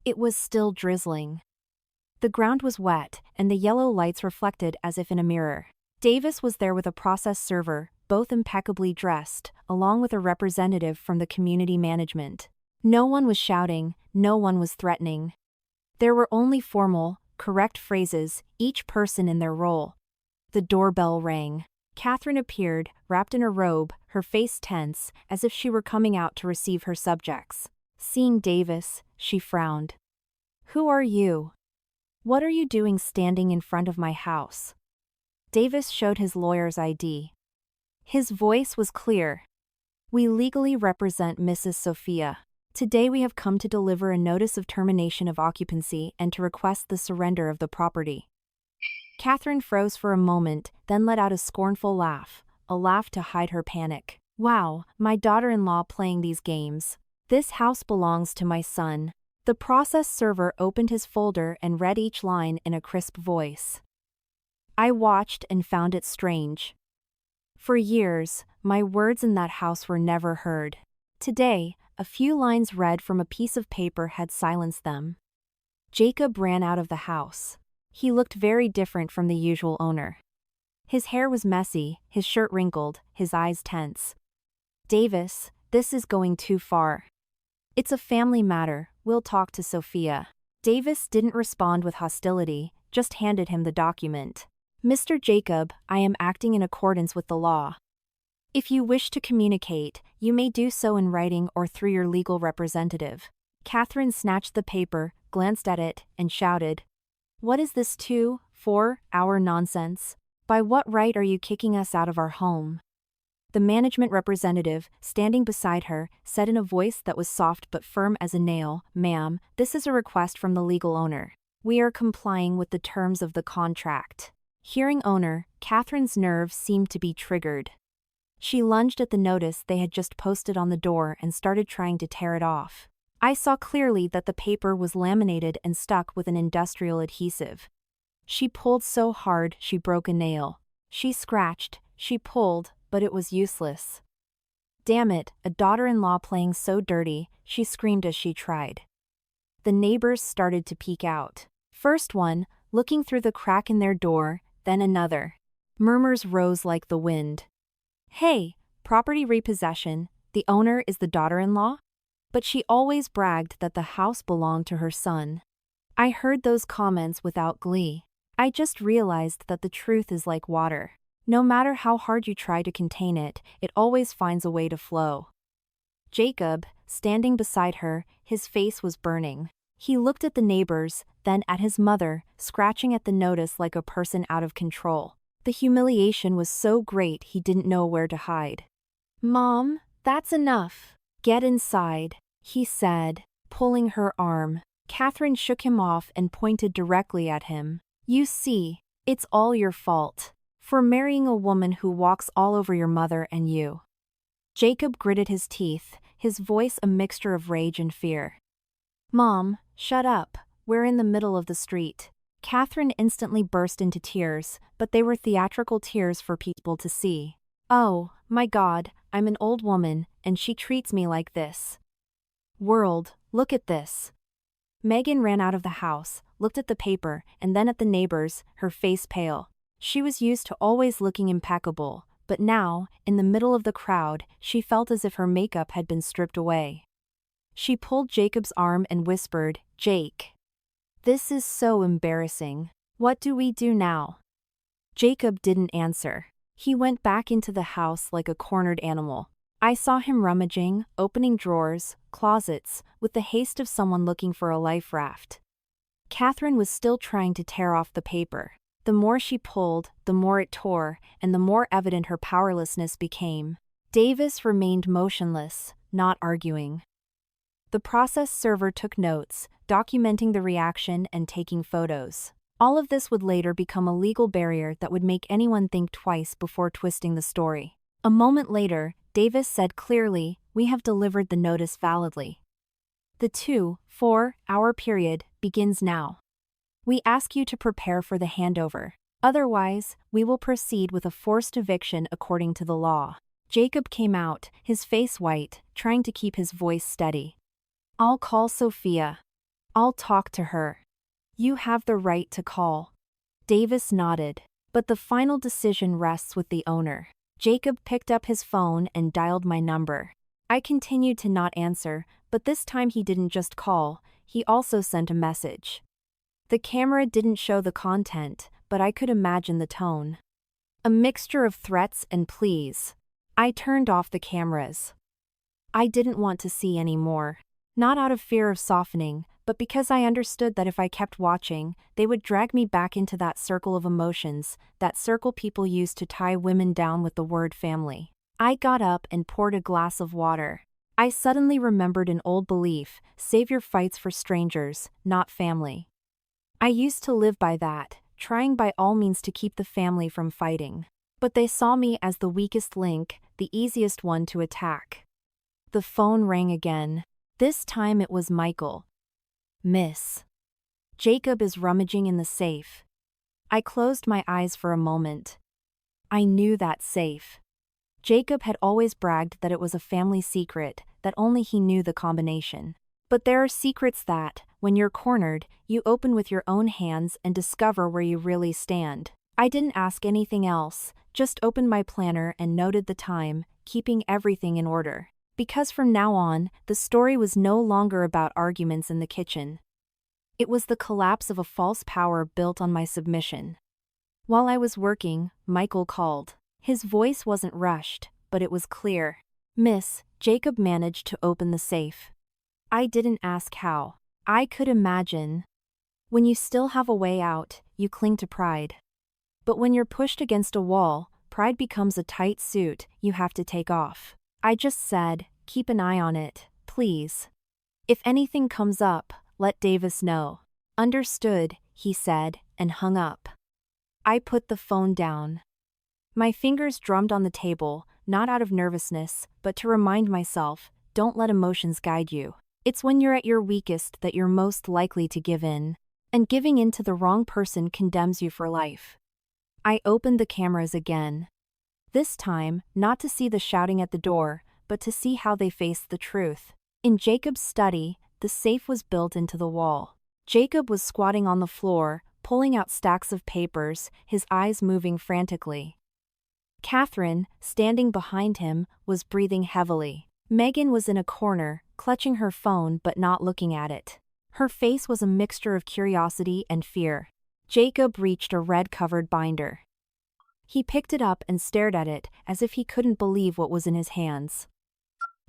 It was still drizzling. The ground was wet, and the yellow lights reflected as if in a mirror. Davis was there with a process server, both impeccably dressed, along with a representative from the community management. No one was shouting, no one was threatening. There were only formal, correct phrases, each person in their role. The doorbell rang. Catherine appeared, wrapped in a robe, her face tense, as if she were coming out to receive her subjects. Seeing Davis, she frowned. "Who are you? What are you doing standing in front of my house?" Davis showed his lawyer's ID. His voice was clear. "We legally represent Mrs. Sophia. Today we have come to deliver a notice of termination of occupancy and to request the surrender of the property." Catherine froze for a moment, then let out a scornful laugh, a laugh to hide her panic. "Wow, my daughter-in-law playing these games. This house belongs to my son." The process server opened his folder and read each line in a crisp voice. I watched and found it strange. For years, my words in that house were never heard. Today, a few lines read from a piece of paper had silenced them. Jacob ran out of the house. He looked very different from the usual owner. His hair was messy, his shirt wrinkled, his eyes tense. "Davis, this is going too far. It's a family matter, we'll talk to Sophia." Davis didn't respond with hostility, just handed him the document. "Mr. Jacob, I am acting in accordance with the law. If you wish to communicate, you may do so in writing or through your legal representative." Catherine snatched the paper, glanced at it, and shouted, "What is this 2-4 hour nonsense? By what right are you kicking us out of our home?" The management representative, standing beside her, said in a voice that was soft but firm as a nail, "Ma'am, this is a request from the legal owner. We are complying with the terms of the contract." Hearing owner, Catherine's nerves seemed to be triggered. She lunged at the notice they had just posted on the door and started trying to tear it off. I saw clearly that the paper was laminated and stuck with an industrial adhesive. She pulled so hard she broke a nail. She scratched, she pulled, but it was useless. "Damn it, a daughter-in-law playing so dirty," she screamed as she tried. The neighbors started to peek out. First one, looking through the crack in their door, then another. Murmurs rose like the wind. "Hey, property repossession, the owner is the daughter-in-law?" But she always bragged that the house belonged to her son. I heard those comments without glee. I just realized that the truth is like water. No matter how hard you try to contain it, it always finds a way to flow. Jacob, standing beside her, his face was burning. He looked at the neighbors, then at his mother, scratching at the notice like a person out of control. The humiliation was so great he didn't know where to hide. "Mom, that's enough. Get inside," he said, pulling her arm. Catherine shook him off and pointed directly at him. "You see, it's all your fault. For marrying a woman who walks all over your mother and you." Jacob gritted his teeth, his voice a mixture of rage and fear. "Mom, shut up, we're in the middle of the street." Catherine instantly burst into tears, but they were theatrical tears for people to see. "Oh, my God, I'm an old woman, and she treats me like this. World, look at this." Megan ran out of the house, looked at the paper, and then at the neighbors, her face pale. She was used to always looking impeccable, but now, in the middle of the crowd, she felt as if her makeup had been stripped away. She pulled Jacob's arm and whispered, "Jake. This is so embarrassing. What do we do now?" Jacob didn't answer. He went back into the house like a cornered animal. I saw him rummaging, opening drawers, closets, with the haste of someone looking for a life raft. Catherine was still trying to tear off the paper. The more she pulled, the more it tore, and the more evident her powerlessness became. Davis remained motionless, not arguing. The process server took notes, documenting the reaction and taking photos. All of this would later become a legal barrier that would make anyone think twice before twisting the story. A moment later, Davis said clearly, "We have delivered the notice validly. The 2-4 hour period begins now. We ask you to prepare for the handover. Otherwise, we will proceed with a forced eviction according to the law." Jacob came out, his face white, trying to keep his voice steady. "I'll call Sophia. I'll talk to her. You have the right to call. Davis nodded. But the final decision rests with the owner. Jacob picked up his phone and dialed my number. I continued to not answer, but this time he didn't just call, he also sent a message. The camera didn't show the content, but I could imagine the tone. A mixture of threats and pleas. I turned off the cameras. I didn't want to see any more. Not out of fear of softening, but because I understood that if I kept watching, they would drag me back into that circle of emotions, that circle people use to tie women down with the word family. I got up and poured a glass of water. I suddenly remembered an old belief: savior fights for strangers, not family. I used to live by that, trying by all means to keep the family from fighting. But they saw me as the weakest link, the easiest one to attack. The phone rang again. This time it was Michael. Miss. Jacob is rummaging in the safe. I closed my eyes for a moment. I knew that safe. Jacob had always bragged that it was a family secret, that only he knew the combination. But there are secrets that, when you're cornered, you open with your own hands and discover where you really stand. I didn't ask anything else, just opened my planner and noted the time, keeping everything in order. Because from now on, the story was no longer about arguments in the kitchen. It was the collapse of a false power built on my submission. While I was working, Michael called. His voice wasn't rushed, but it was clear. Miss, Jacob managed to open the safe. I didn't ask how. I could imagine. When you still have a way out, you cling to pride. But when you're pushed against a wall, pride becomes a tight suit you have to take off. I just said, keep an eye on it, please. If anything comes up, let Davis know. Understood, he said, and hung up. I put the phone down. My fingers drummed on the table, not out of nervousness, but to remind myself, don't let emotions guide you. It's when you're at your weakest that you're most likely to give in. And giving in to the wrong person condemns you for life. I opened the cameras again. This time, not to see the shouting at the door, but to see how they faced the truth. In Jacob's study, the safe was built into the wall. Jacob was squatting on the floor, pulling out stacks of papers, his eyes moving frantically. Catherine, standing behind him, was breathing heavily. Megan was in a corner, clutching her phone but not looking at it. Her face was a mixture of curiosity and fear. Jacob reached a red-covered binder. He picked it up and stared at it, as if he couldn't believe what was in his hands.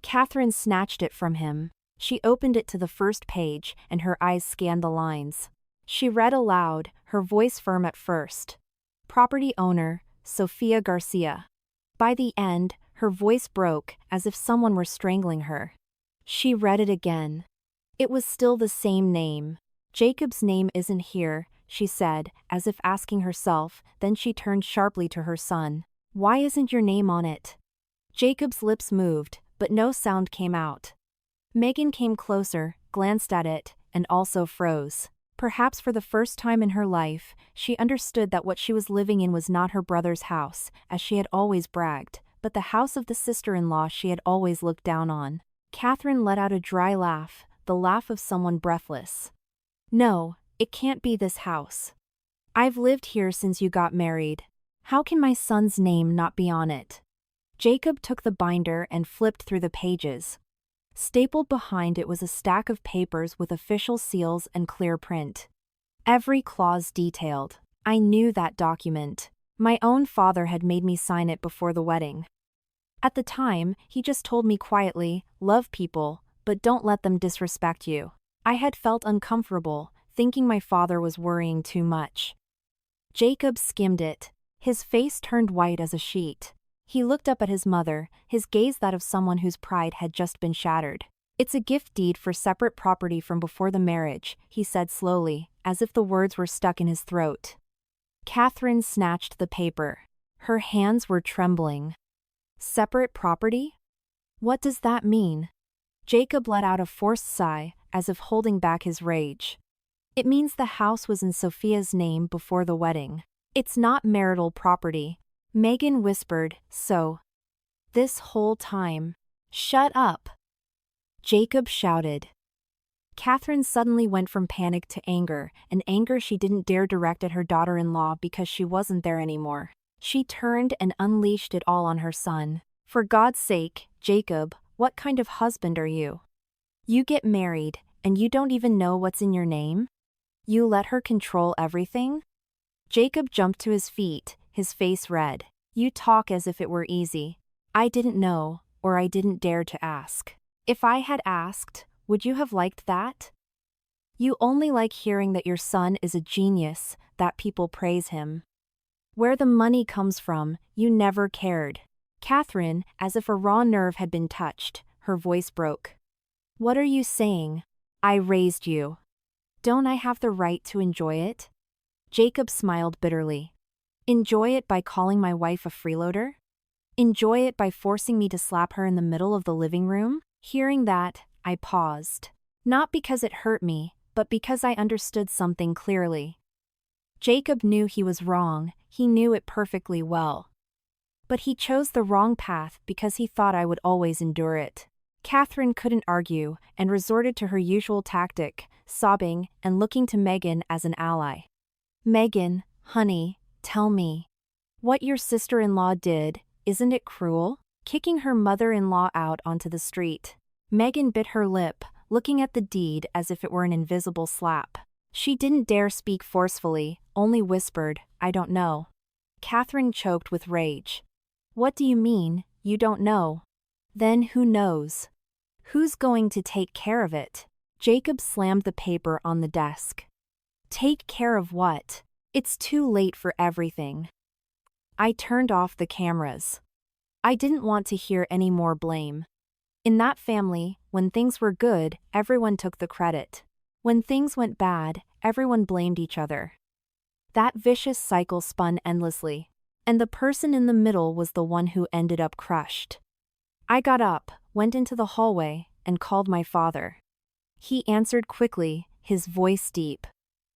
Catherine snatched it from him. She opened it to the first page, and her eyes scanned the lines. She read aloud, her voice firm at first. Property owner, Sofia Garcia. By the end, her voice broke, as if someone were strangling her. She read it again. It was still the same name. Jacob's name isn't here, she said, as if asking herself, then she turned sharply to her son. Why isn't your name on it? Jacob's lips moved, but no sound came out. Megan came closer, glanced at it, and also froze. Perhaps for the first time in her life, she understood that what she was living in was not her brother's house, as she had always bragged, but the house of the sister-in-law she had always looked down on. Catherine let out a dry laugh, the laugh of someone breathless. No, it can't be this house. I've lived here since you got married. How can my son's name not be on it? Jacob took the binder and flipped through the pages. Stapled behind it was a stack of papers with official seals and clear print. Every clause detailed. I knew that document. My own father had made me sign it before the wedding. At the time, he just told me quietly, love people, but don't let them disrespect you. I had felt uncomfortable, thinking my father was worrying too much. Jacob skimmed it. His face turned white as a sheet. He looked up at his mother, his gaze that of someone whose pride had just been shattered. It's a gift deed for separate property from before the marriage, he said slowly, as if the words were stuck in his throat. Catherine snatched the paper. Her hands were trembling. Separate property? What does that mean? Jacob let out a forced sigh, as if holding back his rage. It means the house was in Sofia's name before the wedding. It's not marital property. Megan whispered, so. This whole time. Shut up. Jacob shouted. Catherine suddenly went from panic to anger, an anger she didn't dare direct at her daughter-in-law because she wasn't there anymore. She turned and unleashed it all on her son. For God's sake, Jacob, what kind of husband are you? You get married, and you don't even know what's in your name? You let her control everything? Jacob jumped to his feet, his face red. You talk as if it were easy. I didn't know, or I didn't dare to ask. If I had asked, would you have liked that? You only like hearing that your son is a genius, that people praise him. Where the money comes from, you never cared. Catherine, as if a raw nerve had been touched, her voice broke. What are you saying? I raised you. Don't I have the right to enjoy it? Jacob smiled bitterly. Enjoy it by calling my wife a freeloader? Enjoy it by forcing me to slap her in the middle of the living room? Hearing that, I paused. Not because it hurt me, but because I understood something clearly. Jacob knew he was wrong, he knew it perfectly well. But he chose the wrong path because he thought I would always endure it. Catherine couldn't argue and resorted to her usual tactic, sobbing and looking to Megan as an ally. Megan, honey, tell me. What your sister-in-law did, isn't it cruel? Kicking her mother-in-law out onto the street. Megan bit her lip, looking at the deed as if it were an invisible slap. She didn't dare speak forcefully, only whispered, I don't know. Catherine choked with rage. What do you mean, you don't know? Then who knows? Who's going to take care of it? Jacob slammed the paper on the desk. Take care of what? It's too late for everything. I turned off the cameras. I didn't want to hear any more blame. In that family, when things were good, everyone took the credit. When things went bad, everyone blamed each other. That vicious cycle spun endlessly, and the person in the middle was the one who ended up crushed. I got up, went into the hallway, and called my father. He answered quickly, his voice deep.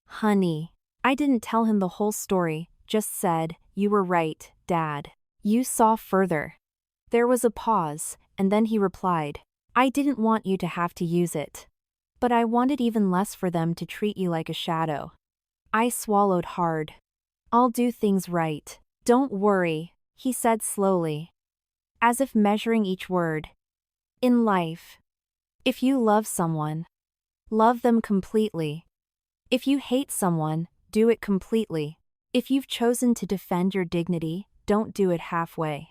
Honey. I didn't tell him the whole story, just said, you were right, Dad. You saw further. There was a pause, and then he replied, I didn't want you to have to use it. But I wanted even less for them to treat you like a shadow. I swallowed hard. I'll do things right. Don't worry, he said slowly, as if measuring each word. In life, if you love someone, love them completely. If you hate someone, do it completely. If you've chosen to defend your dignity, don't do it halfway.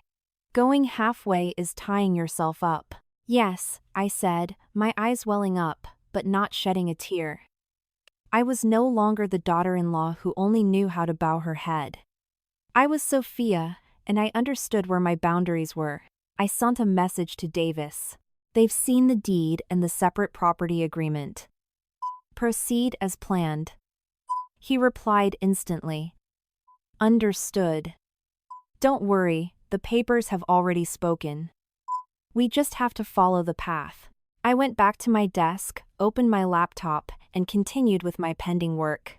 Going halfway is tying yourself up. Yes, I said, my eyes welling up, but not shedding a tear. I was no longer the daughter-in-law who only knew how to bow her head. I was Sophia, and I understood where my boundaries were. I sent a message to Davis. They've seen the deed and the separate property agreement. Proceed as planned. He replied instantly. Understood. Don't worry, the papers have already spoken. We just have to follow the path. I went back to my desk, opened my laptop, and continued with my pending work.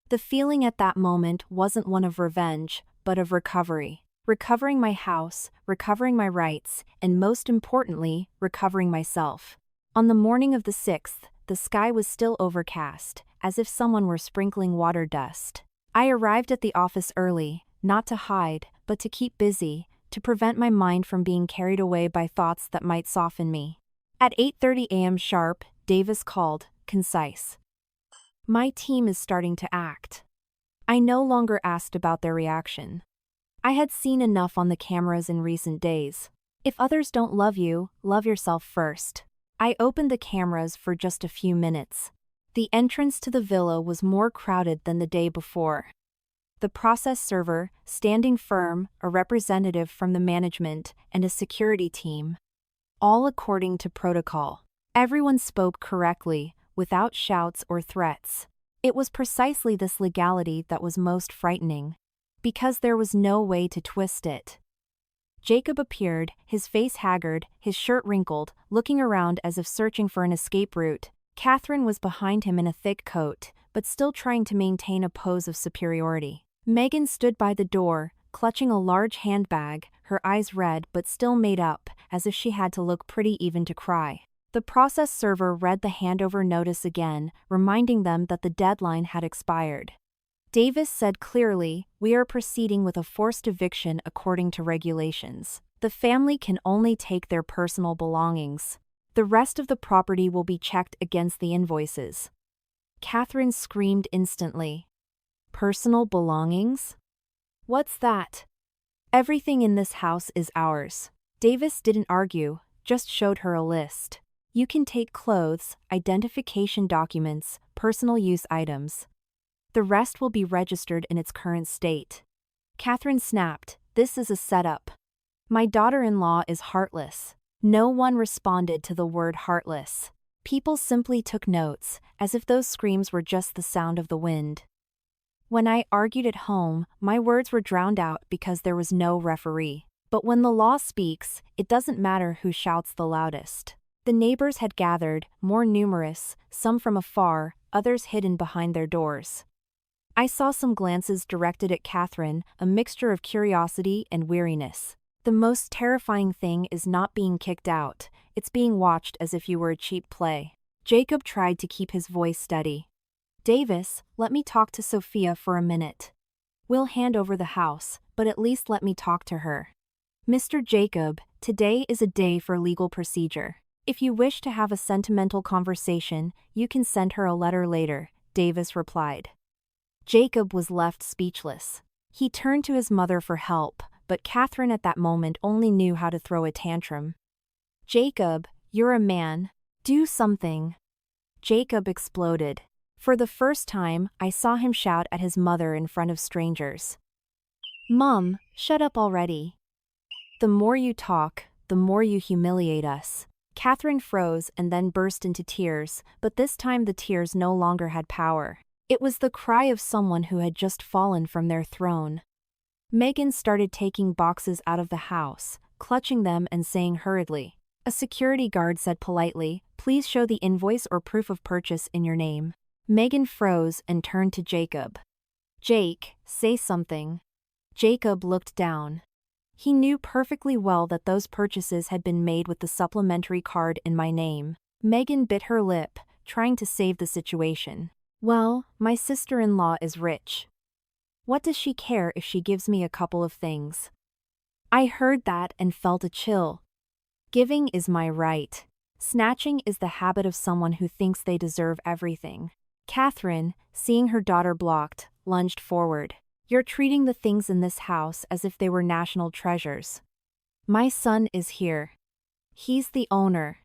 The feeling at that moment wasn't one of revenge, but of recovery. Recovering my house, recovering my rights, and most importantly, recovering myself. On the morning of the 6th, the sky was still overcast, as if someone were sprinkling water dust. I arrived at the office early, not to hide, but to keep busy, to prevent my mind from being carried away by thoughts that might soften me. At 8:30 a.m. sharp, Davis called, concise. My team is starting to act. I no longer asked about their reaction. I had seen enough on the cameras in recent days. If others don't love you, love yourself first. I opened the cameras for just a few minutes. The entrance to the villa was more crowded than the day before. The process server, standing firm, a representative from the management, and a security team. All according to protocol. Everyone spoke correctly, without shouts or threats. It was precisely this legality that was most frightening. Because there was no way to twist it. Jacob appeared, his face haggard, his shirt wrinkled, looking around as if searching for an escape route. Catherine was behind him in a thick coat, but still trying to maintain a pose of superiority. Megan stood by the door, clutching a large handbag, her eyes red but still made up, as if she had to look pretty even to cry. The process server read the handover notice again, reminding them that the deadline had expired. Davis said clearly, "We are proceeding with a forced eviction according to regulations. The family can only take their personal belongings. The rest of the property will be checked against the invoices." Catherine screamed instantly. "Personal belongings? What's that?" "Everything in this house is ours." Davis didn't argue, just showed her a list. "You can take clothes, identification documents, personal use items. The rest will be registered in its current state." Catherine snapped, "This is a setup. My daughter-in-law is heartless." No one responded to the word heartless. People simply took notes, as if those screams were just the sound of the wind. When I argued at home, my words were drowned out because there was no referee. But when the law speaks, it doesn't matter who shouts the loudest. The neighbors had gathered, more numerous, some from afar, others hidden behind their doors. I saw some glances directed at Catherine, a mixture of curiosity and weariness. The most terrifying thing is not being kicked out, it's being watched as if you were a cheap play. Jacob tried to keep his voice steady. "Davis, let me talk to Sophia for a minute. We'll hand over the house, but at least let me talk to her." "Mr. Jacob, today is a day for legal procedure. If you wish to have a sentimental conversation, you can send her a letter later," Davis replied. Jacob was left speechless. He turned to his mother for help, but Catherine at that moment only knew how to throw a tantrum. "Jacob, you're a man. Do something." Jacob exploded. For the first time, I saw him shout at his mother in front of strangers. "Mom, shut up already. The more you talk, the more you humiliate us." Catherine froze and then burst into tears, but this time the tears no longer had power. It was the cry of someone who had just fallen from their throne. Megan started taking boxes out of the house, clutching them and saying hurriedly. A security guard said politely, "Please show the invoice or proof of purchase in your name." Megan froze and turned to Jacob. "Jake, say something." Jacob looked down. He knew perfectly well that those purchases had been made with the supplementary card in my name. Megan bit her lip, trying to save the situation. "Well, my sister-in-law is rich. What does she care if she gives me a couple of things?" I heard that and felt a chill. Giving is my right. Snatching is the habit of someone who thinks they deserve everything. Catherine, seeing her daughter blocked, lunged forward. "You're treating the things in this house as if they were national treasures. My son is here. He's the owner."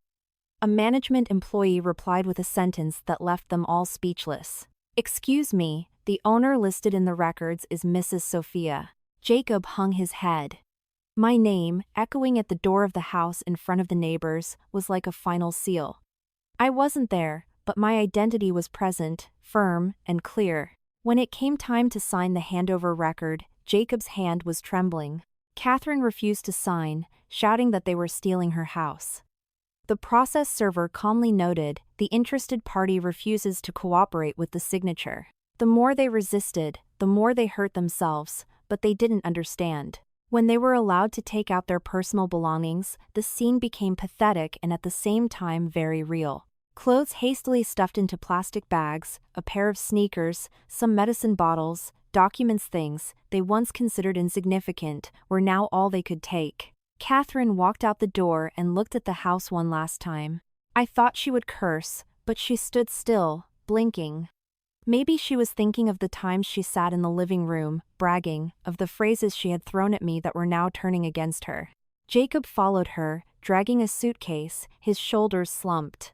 A management employee replied with a sentence that left them all speechless. "Excuse me, the owner listed in the records is Mrs. Sophia." Jacob hung his head. My name, echoing at the door of the house in front of the neighbors, was like a final seal. I wasn't there, but my identity was present, firm, and clear. When it came time to sign the handover record, Jacob's hand was trembling. Catherine refused to sign, shouting that they were stealing her house. The process server calmly noted, "The interested party refuses to cooperate with the signature." The more they resisted, the more they hurt themselves, but they didn't understand. When they were allowed to take out their personal belongings, the scene became pathetic and at the same time very real. Clothes hastily stuffed into plastic bags, a pair of sneakers, some medicine bottles, documents, things they once considered insignificant, were now all they could take. Catherine walked out the door and looked at the house one last time. I thought she would curse, but she stood still, blinking. Maybe she was thinking of the times she sat in the living room, bragging, of the phrases she had thrown at me that were now turning against her. Jacob followed her, dragging a suitcase, his shoulders slumped.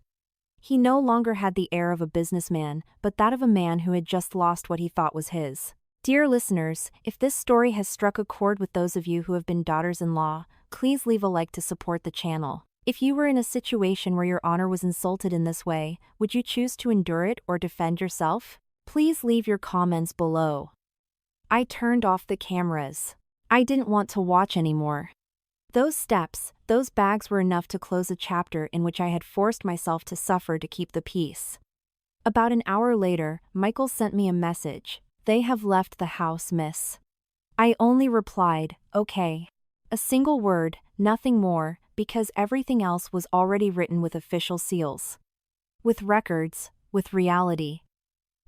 He no longer had the air of a businessman, but that of a man who had just lost what he thought was his. Dear listeners, if this story has struck a chord with those of you who have been daughters-in-law, please leave a like to support the channel. If you were in a situation where your honor was insulted in this way, would you choose to endure it or defend yourself? Please leave your comments below. I turned off the cameras. I didn't want to watch anymore. Those steps, those bags were enough to close a chapter in which I had forced myself to suffer to keep the peace. About an hour later, Michael sent me a message. "They have left the house, miss." I only replied, "Okay." A single word, nothing more, because everything else was already written with official seals. With records, with reality.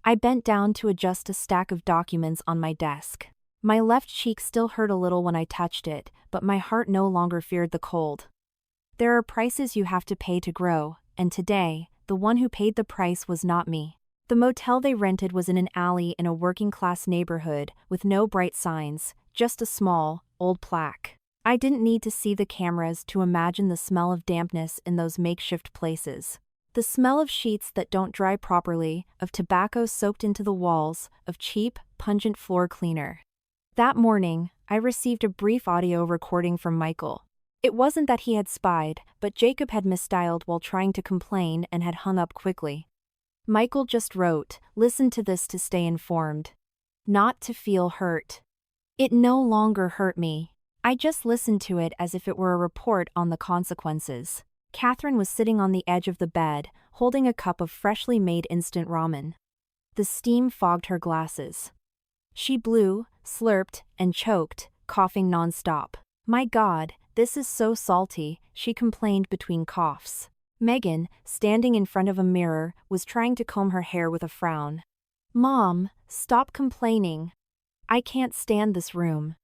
I bent down to adjust a stack of documents on my desk. My left cheek still hurt a little when I touched it, but my heart no longer feared the cold. There are prices you have to pay to grow, and today, the one who paid the price was not me. The motel they rented was in an alley in a working-class neighborhood with no bright signs, just a small, old plaque. I didn't need to see the cameras to imagine the smell of dampness in those makeshift places. The smell of sheets that don't dry properly, of tobacco soaked into the walls, of cheap, pungent floor cleaner. That morning, I received a brief audio recording from Michael. It wasn't that he had spied, but Jacob had misdialed while trying to complain and had hung up quickly. Michael just wrote, "Listen to this to stay informed. Not to feel hurt." It no longer hurt me. I just listened to it as if it were a report on the consequences. Catherine was sitting on the edge of the bed, holding a cup of freshly made instant ramen. The steam fogged her glasses. She blew, slurped, and choked, coughing nonstop. "My God, this is so salty," she complained between coughs. Megan, standing in front of a mirror, was trying to comb her hair with a frown. "Mom, stop complaining. I can't stand this room.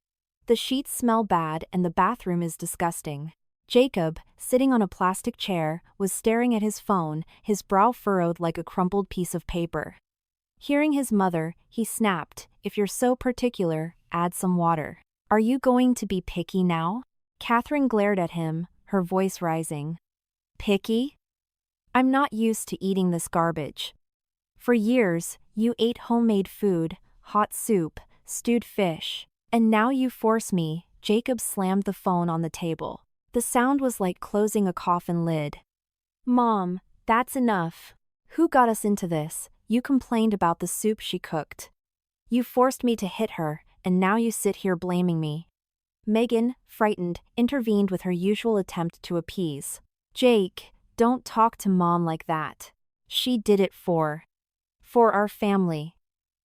The sheets smell bad and the bathroom is disgusting." Jacob, sitting on a plastic chair, was staring at his phone, his brow furrowed like a crumpled piece of paper. Hearing his mother, he snapped, "If you're so particular, add some water. Are you going to be picky now?" Catherine glared at him, her voice rising. "Picky? I'm not used to eating this garbage. For years, you ate homemade food, hot soup, stewed fish, and now you force me." Jacob slammed the phone on the table. The sound was like closing a coffin lid. "Mom, that's enough. Who got us into this? You complained about the soup she cooked. You forced me to hit her, and now you sit here blaming me." Megan, frightened, intervened with her usual attempt to appease. "Jake, don't talk to Mom like that. She did it for our family."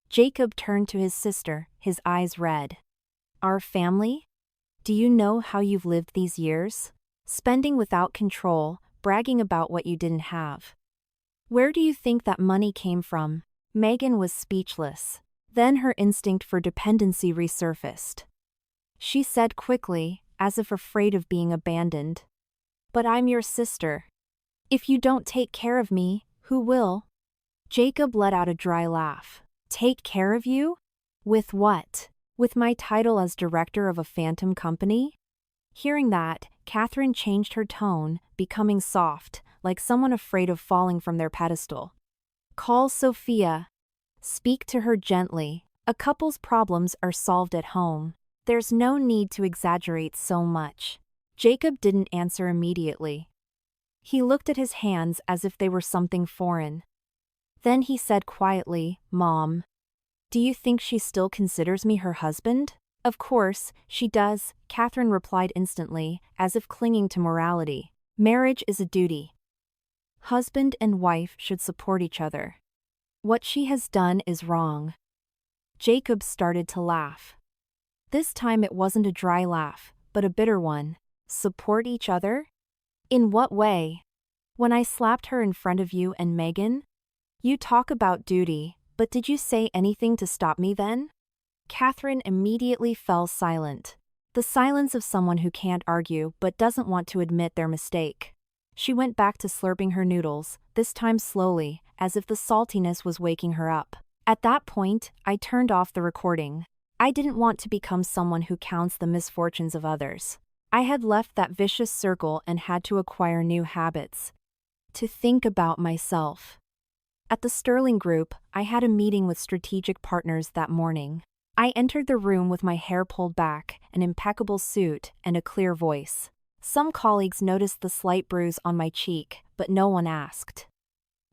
Jacob turned to his sister, his eyes red. "Our family? Do you know how you've lived these years? Spending without control, bragging about what you didn't have. Where do you think that money came from?" Megan was speechless. Then her instinct for dependency resurfaced. She said quickly, as if afraid of being abandoned, "But I'm your sister. If you don't take care of me, who will?" Jacob let out a dry laugh. "Take care of you? With what? With my title as director of a phantom company?" Hearing that, Catherine changed her tone, becoming soft, like someone afraid of falling from their pedestal. "Call Sophia. Speak to her gently. A couple's problems are solved at home. There's no need to exaggerate so much." Jacob didn't answer immediately. He looked at his hands as if they were something foreign. Then he said quietly, "Mom, do you think she still considers me her husband?" "Of course, she does," Catherine replied instantly, as if clinging to morality. "Marriage is a duty. Husband and wife should support each other. What she has done is wrong." Jacob started to laugh. This time it wasn't a dry laugh, but a bitter one. "Support each other? In what way? When I slapped her in front of you and Megan? You talk about duty, but did you say anything to stop me then?" Catherine immediately fell silent. The silence of someone who can't argue but doesn't want to admit their mistake. She went back to slurping her noodles, this time slowly, as if the saltiness was waking her up. At that point, I turned off the recording. I didn't want to become someone who counts the misfortunes of others. I had left that vicious circle and had to acquire new habits. To think about myself. At the Sterling Group, I had a meeting with strategic partners that morning. I entered the room with my hair pulled back, an impeccable suit, and a clear voice. Some colleagues noticed the slight bruise on my cheek, but no one asked.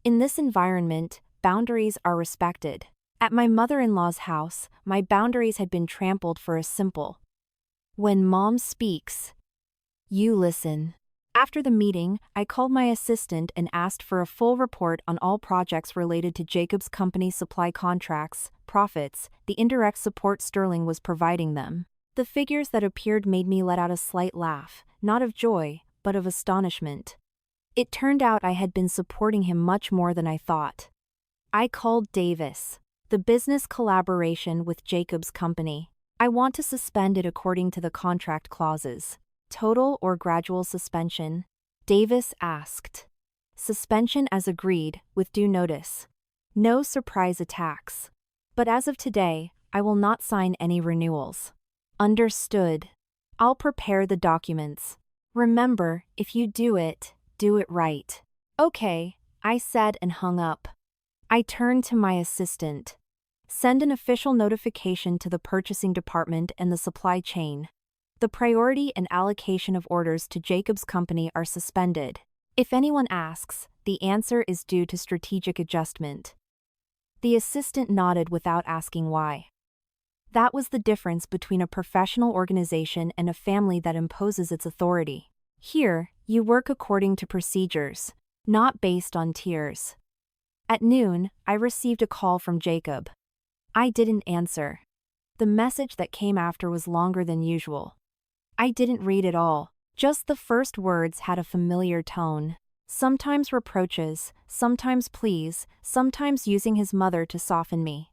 In this environment, boundaries are respected. At my mother-in-law's house, my boundaries had been trampled for a simple, "When Mom speaks, you listen." After the meeting, I called my assistant and asked for a full report on all projects related to Jacob's company supply contracts, profits, the indirect support Sterling was providing them. The figures that appeared made me let out a slight laugh, not of joy, but of astonishment. It turned out I had been supporting him much more than I thought. I called Davis. The business collaboration with Jacob's company. I want to suspend it according to the contract clauses. Total or gradual suspension? Davis asked. Suspension as agreed, with due notice. No surprise attacks. But as of today, I will not sign any renewals. Understood. I'll prepare the documents. Remember, if you do it right. Okay, I said and hung up. I turned to my assistant. Send an official notification to the purchasing department and the supply chain. The priority and allocation of orders to Jacob's company are suspended. If anyone asks, the answer is due to strategic adjustment. The assistant nodded without asking why. That was the difference between a professional organization and a family that imposes its authority. Here, you work according to procedures, not based on tiers. At noon, I received a call from Jacob. I didn't answer. The message that came after was longer than usual. I didn't read it all. Just the first words had a familiar tone. Sometimes reproaches, sometimes pleas, sometimes using his mother to soften me.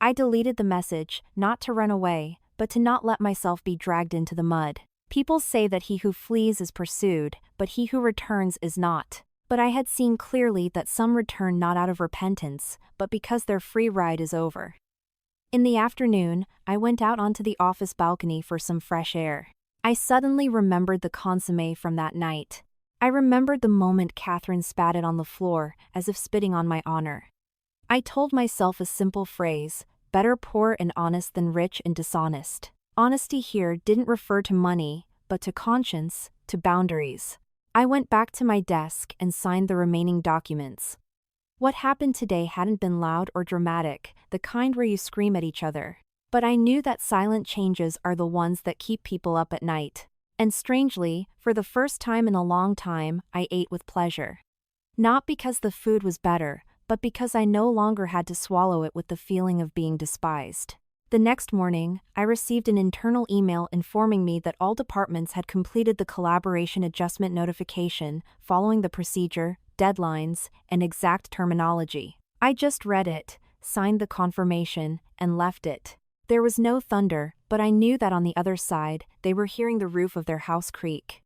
I deleted the message, not to run away, but to not let myself be dragged into the mud. People say that he who flees is pursued, but he who returns is not. But I had seen clearly that some return not out of repentance, but because their free ride is over. In the afternoon, I went out onto the office balcony for some fresh air. I suddenly remembered the consommé from that night. I remembered the moment Catherine spat it on the floor, as if spitting on my honor. I told myself a simple phrase, better poor and honest than rich and dishonest. Honesty here didn't refer to money, but to conscience, to boundaries. I went back to my desk and signed the remaining documents. What happened today hadn't been loud or dramatic, the kind where you scream at each other. But I knew that silent changes are the ones that keep people up at night. And strangely, for the first time in a long time, I ate with pleasure. Not because the food was better, but because I no longer had to swallow it with the feeling of being despised. The next morning, I received an internal email informing me that all departments had completed the collaboration adjustment notification, following the procedure, deadlines, and exact terminology. I just read it, signed the confirmation, and left it. There was no thunder, but I knew that on the other side, they were hearing the roof of their house creak.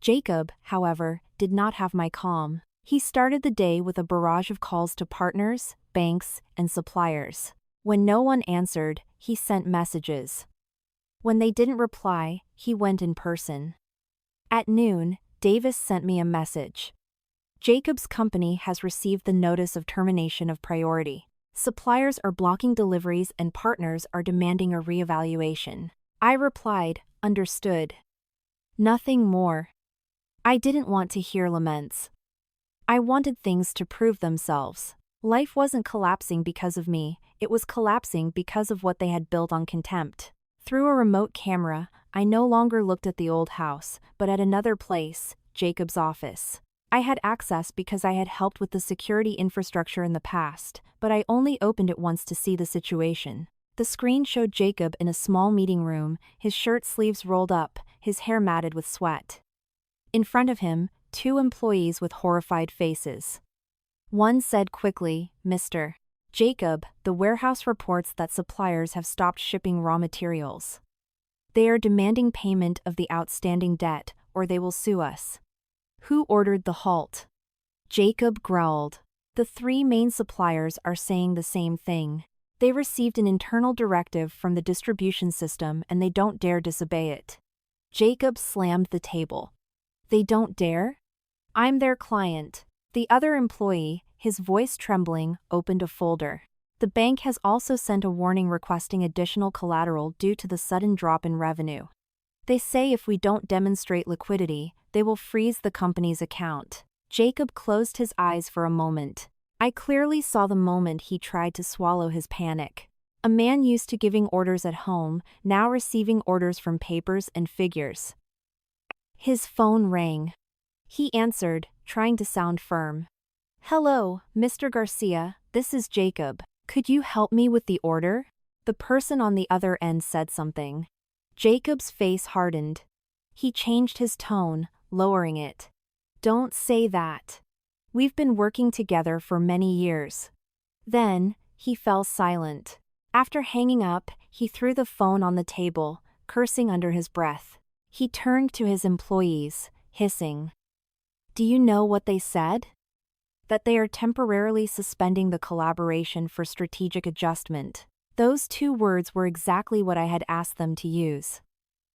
Jacob, however, did not have my calm. He started the day with a barrage of calls to partners, banks, and suppliers. When no one answered, he sent messages. When they didn't reply, he went in person. At noon, Davis sent me a message. Jacob's company has received the notice of termination of priority. Suppliers are blocking deliveries and partners are demanding a reevaluation. I replied, understood. Nothing more. I didn't want to hear laments. I wanted things to prove themselves. Life wasn't collapsing because of me, it was collapsing because of what they had built on contempt. Through a remote camera, I no longer looked at the old house, but at another place, Jacob's office. I had access because I had helped with the security infrastructure in the past, but I only opened it once to see the situation. The screen showed Jacob in a small meeting room, his shirt sleeves rolled up, his hair matted with sweat. In front of him, 2 employees with horrified faces. One said quickly, "Mr. Jacob, the warehouse reports that suppliers have stopped shipping raw materials. They are demanding payment of the outstanding debt, or they will sue us." Who ordered the halt? Jacob growled. The 3 main suppliers are saying the same thing. They received an internal directive from the distribution system and they don't dare disobey it. Jacob slammed the table. They don't dare? I'm their client. The other employee, his voice trembling, opened a folder. The bank has also sent a warning requesting additional collateral due to the sudden drop in revenue. They say if we don't demonstrate liquidity, they will freeze the company's account. Jacob closed his eyes for a moment. I clearly saw the moment he tried to swallow his panic. A man used to giving orders at home, now receiving orders from papers and figures. His phone rang. He answered, trying to sound firm. "Hello, Mr. Garcia, this is Jacob. Could you help me with the order?" The person on the other end said something. Jacob's face hardened. He changed his tone, lowering it. Don't say that. We've been working together for many years. Then, he fell silent. After hanging up, he threw the phone on the table, cursing under his breath. He turned to his employees, hissing. Do you know what they said? That they are temporarily suspending the collaboration for strategic adjustment. Those 2 words were exactly what I had asked them to use.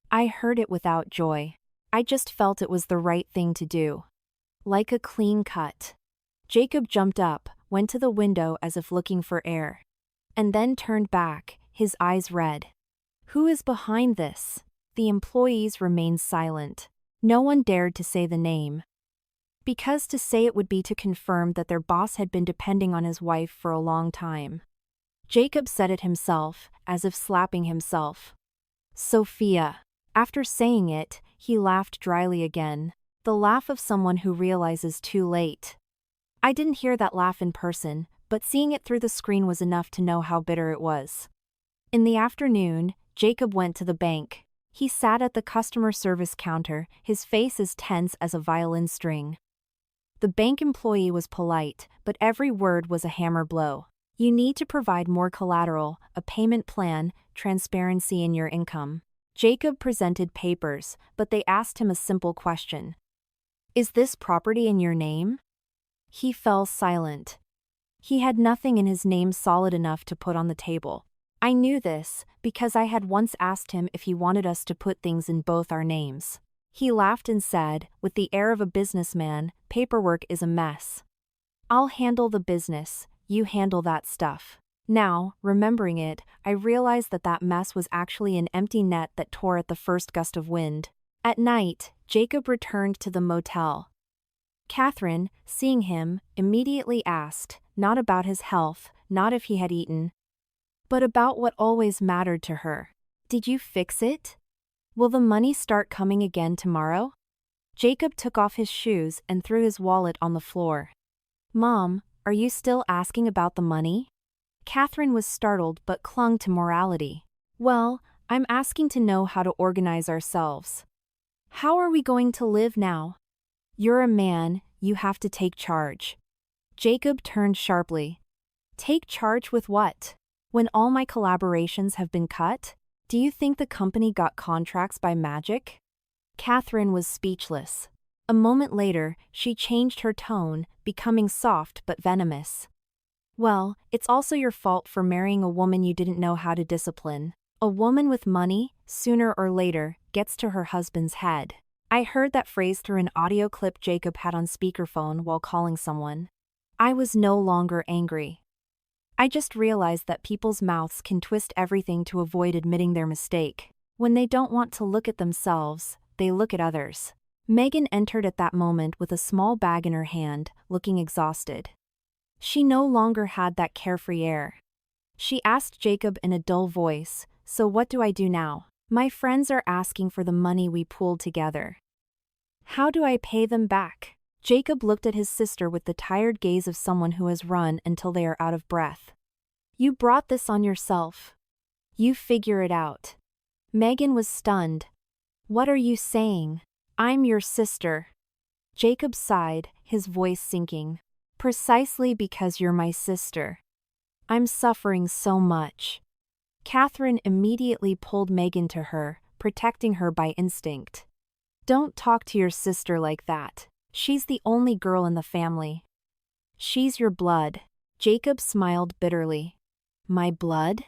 I heard it without joy. I just felt it was the right thing to do. Like a clean cut. Jacob jumped up, went to the window as if looking for air. And then turned back, his eyes red. Who is behind this? The employees remained silent. No one dared to say the name. Because to say it would be to confirm that their boss had been depending on his wife for a long time. Jacob said it himself, as if slapping himself. Sophia. After saying it, he laughed dryly again. The laugh of someone who realizes too late. I didn't hear that laugh in person, but seeing it through the screen was enough to know how bitter it was. In the afternoon, Jacob went to the bank. He sat at the customer service counter, his face as tense as a violin string. The bank employee was polite, but every word was a hammer blow. You need to provide more collateral, a payment plan, transparency in your income. Jacob presented papers, but they asked him a simple question. Is this property in your name? He fell silent. He had nothing in his name solid enough to put on the table. I knew this, because I had once asked him if he wanted us to put things in both our names. He laughed and said, with the air of a businessman, paperwork is a mess. I'll handle the business, you handle that stuff. Now, remembering it, I realized that that mess was actually an empty net that tore at the first gust of wind. At night, Jacob returned to the motel. Catherine, seeing him, immediately asked, not about his health, not if he had eaten, but about what always mattered to her. Did you fix it? Will the money start coming again tomorrow? Jacob took off his shoes and threw his wallet on the floor. Mom, are you still asking about the money? Catherine was startled but clung to morality. Well, I'm asking to know how to organize ourselves. How are we going to live now? You're a man, you have to take charge. Jacob turned sharply. Take charge with what? When all my collaborations have been cut? Do you think the company got contracts by magic? Catherine was speechless. A moment later, she changed her tone, becoming soft but venomous. Well, it's also your fault for marrying a woman you didn't know how to discipline. A woman with money, sooner or later, gets to her husband's head. I heard that phrase through an audio clip Jacob had on speakerphone while calling someone. I was no longer angry. I just realized that people's mouths can twist everything to avoid admitting their mistake. When they don't want to look at themselves, they look at others. Megan entered at that moment with a small bag in her hand, looking exhausted. She no longer had that carefree air. She asked Jacob in a dull voice, "So what do I do now? My friends are asking for the money we pooled together. How do I pay them back?" Jacob looked at his sister with the tired gaze of someone who has run until they are out of breath. You brought this on yourself. You figure it out. Megan was stunned. What are you saying? I'm your sister. Jacob sighed, his voice sinking. Precisely because you're my sister. I'm suffering so much. Catherine immediately pulled Megan to her, protecting her by instinct. Don't talk to your sister like that. She's the only girl in the family. She's your blood. Jacob smiled bitterly. My blood?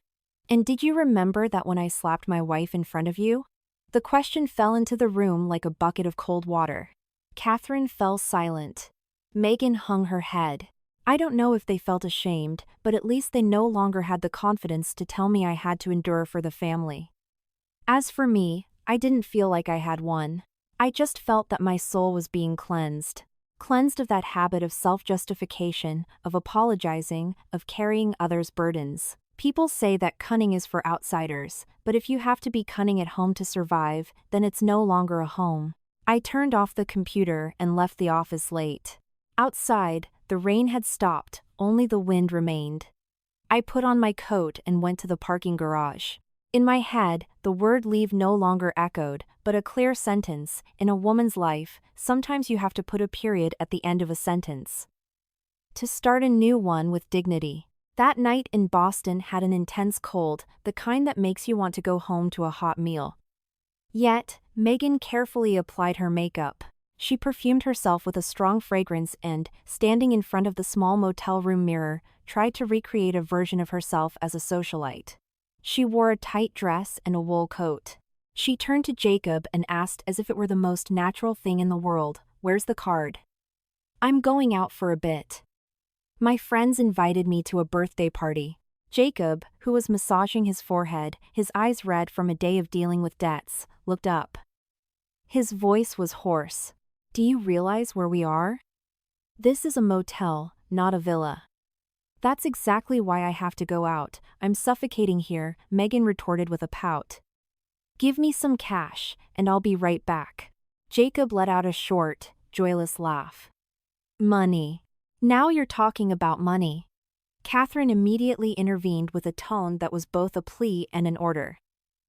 And did you remember that when I slapped my wife in front of you? The question fell into the room like a bucket of cold water. Catherine fell silent. Megan hung her head. I don't know if they felt ashamed, but at least they no longer had the confidence to tell me I had to endure for the family. As for me, I didn't feel like I had one. I just felt that my soul was being cleansed. Cleansed of that habit of self-justification, of apologizing, of carrying others' burdens. People say that cunning is for outsiders, but if you have to be cunning at home to survive, then it's no longer a home. I turned off the computer and left the office late. Outside, the rain had stopped, only the wind remained. I put on my coat and went to the parking garage. In my head, the word leave no longer echoed, but a clear sentence. In a woman's life, sometimes you have to put a period at the end of a sentence to start a new one with dignity. That night in Boston had an intense cold, the kind that makes you want to go home to a hot meal. Yet, Megan carefully applied her makeup. She perfumed herself with a strong fragrance and, standing in front of the small motel room mirror, tried to recreate a version of herself as a socialite. She wore a tight dress and a wool coat. She turned to Jacob and asked as if it were the most natural thing in the world, "Where's the card?" "I'm going out for a bit. My friends invited me to a birthday party." Jacob, who was massaging his forehead, his eyes red from a day of dealing with debts, looked up. His voice was hoarse. "Do you realize where we are? This is a motel, not a villa." "That's exactly why I have to go out. I'm suffocating here," Megan retorted with a pout. "Give me some cash, and I'll be right back." Jacob let out a short, joyless laugh. "Money. Now you're talking about money." Catherine immediately intervened with a tone that was both a plea and an order.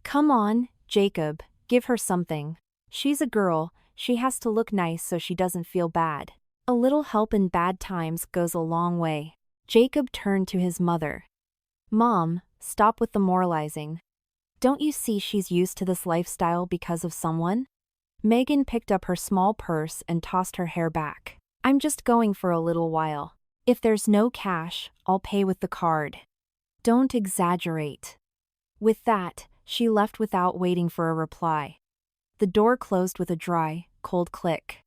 "Come on, Jacob, give her something. She's a girl, she has to look nice so she doesn't feel bad. A little help in bad times goes a long way." Jacob turned to his mother. "Mom, stop with the moralizing. Don't you see she's used to this lifestyle because of someone?" Megan picked up her small purse and tossed her hair back. "I'm just going for a little while. If there's no cash, I'll pay with the card." "Don't exaggerate." With that, she left without waiting for a reply. The door closed with a dry, cold click.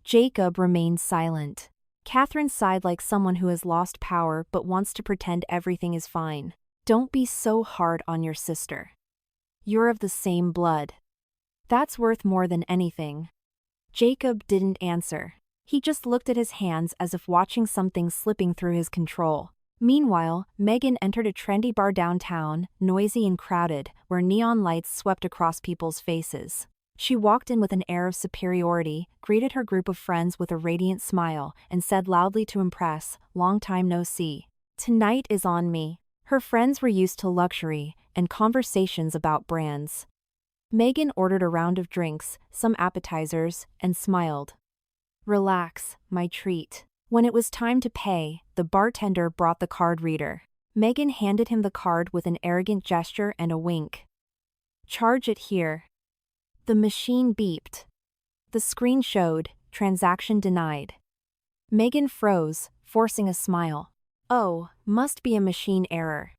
Jacob remained silent. Catherine sighed like someone who has lost power but wants to pretend everything is fine. "Don't be so hard on your sister. You're of the same blood. That's worth more than anything." Jacob didn't answer. He just looked at his hands as if watching something slipping through his control. Meanwhile, Megan entered a trendy bar downtown, noisy and crowded, where neon lights swept across people's faces. She walked in with an air of superiority, greeted her group of friends with a radiant smile, and said loudly to impress, "Long time no see. Tonight is on me." Her friends were used to luxury and conversations about brands. Megan ordered a round of drinks, some appetizers, and smiled. "Relax, my treat." When it was time to pay, the bartender brought the card reader. Megan handed him the card with an arrogant gesture and a wink. "Charge it here." The machine beeped. The screen showed, "Transaction denied." Megan froze, forcing a smile. "Oh, must be a machine error."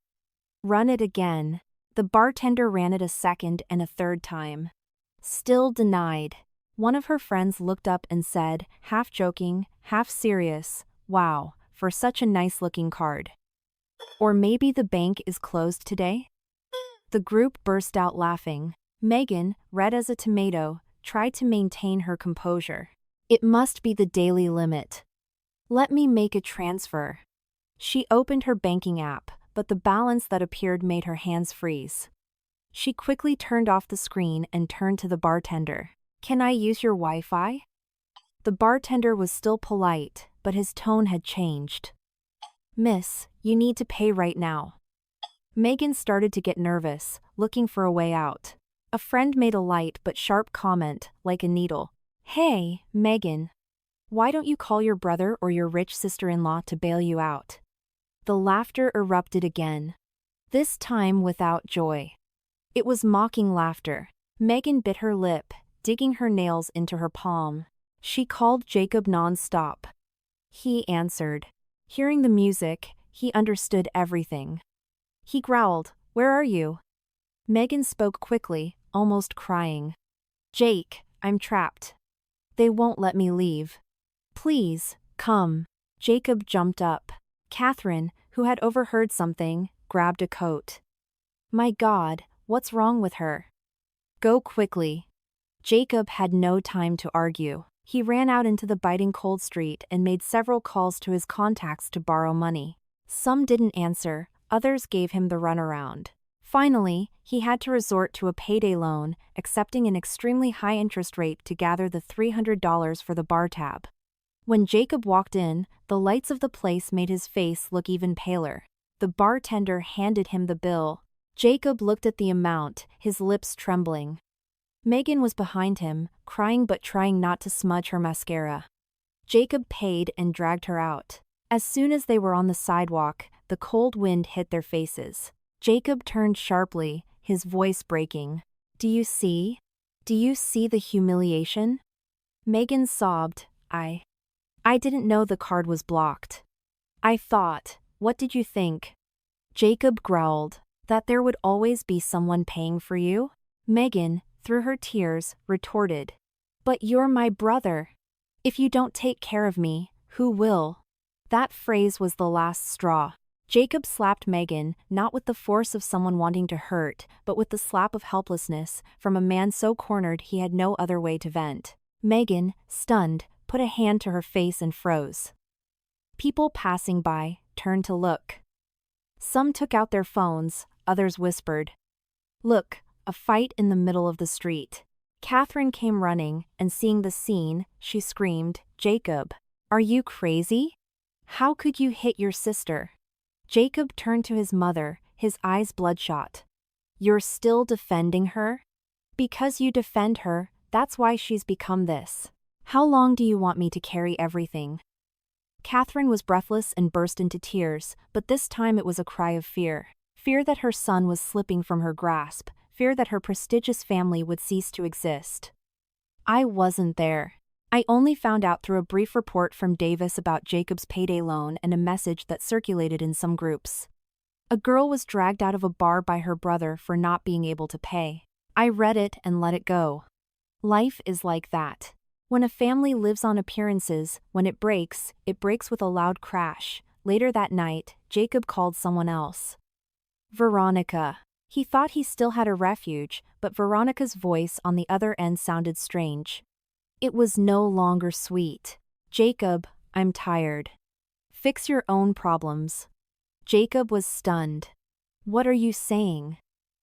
"Run it again." The bartender ran it a second and a third time. Still denied. One of her friends looked up and said, half joking, half serious, "Wow, for such a nice-looking card. Or maybe the bank is closed today?" The group burst out laughing. Megan, red as a tomato, tried to maintain her composure. "It must be the daily limit. Let me make a transfer." She opened her banking app, but the balance that appeared made her hands freeze. She quickly turned off the screen and turned to the bartender. "Can I use your Wi-Fi?" The bartender was still polite, but his tone had changed. "Miss, you need to pay right now." Megan started to get nervous, looking for a way out. A friend made a light but sharp comment, like a needle. "Hey, Megan. Why don't you call your brother or your rich sister-in-law to bail you out?" The laughter erupted again. This time without joy. It was mocking laughter. Megan bit her lip, digging her nails into her palm. She called Jacob non-stop. He answered. Hearing the music, he understood everything. He growled, "Where are you?" Megan spoke quickly, almost crying. "Jake, I'm trapped. They won't let me leave. Please, come." Jacob jumped up. Catherine, who had overheard something, grabbed a coat. "My God, what's wrong with her? Go quickly." Jacob had no time to argue. He ran out into the biting cold street and made several calls to his contacts to borrow money. Some didn't answer, others gave him the runaround. Finally, he had to resort to a payday loan, accepting an extremely high interest rate to gather the $300 for the bar tab. When Jacob walked in, the lights of the place made his face look even paler. The bartender handed him the bill. Jacob looked at the amount, his lips trembling. Megan was behind him, crying but trying not to smudge her mascara. Jacob paid and dragged her out. As soon as they were on the sidewalk, the cold wind hit their faces. Jacob turned sharply, his voice breaking. Do you see? Do you see the humiliation? Megan sobbed. I didn't know the card was blocked. I thought, what did you think? Jacob growled, that there would always be someone paying for you? Megan, through her tears, retorted. But you're my brother. If you don't take care of me, who will? That phrase was the last straw. Jacob slapped Megan, not with the force of someone wanting to hurt, but with the slap of helplessness, from a man so cornered he had no other way to vent. Megan, stunned, put a hand to her face and froze. People passing by turned to look. Some took out their phones, others whispered. Look, a fight in the middle of the street. Catherine came running, and seeing the scene, she screamed, Jacob, are you crazy? How could you hit your sister? Jacob turned to his mother, his eyes bloodshot. You're still defending her? Because you defend her, that's why she's become this. How long do you want me to carry everything? Catherine was breathless and burst into tears, but this time it was a cry of fear. Fear that her son was slipping from her grasp, fear that her prestigious family would cease to exist. I wasn't there. I only found out through a brief report from Davis about Jacob's payday loan and a message that circulated in some groups. A girl was dragged out of a bar by her brother for not being able to pay. I read it and let it go. Life is like that. When a family lives on appearances, when it breaks with a loud crash. Later that night, Jacob called someone else. Veronica. He thought he still had a refuge, but Veronica's voice on the other end sounded strange. It was no longer sweet. Jacob, I'm tired. Fix your own problems. Jacob was stunned. What are you saying?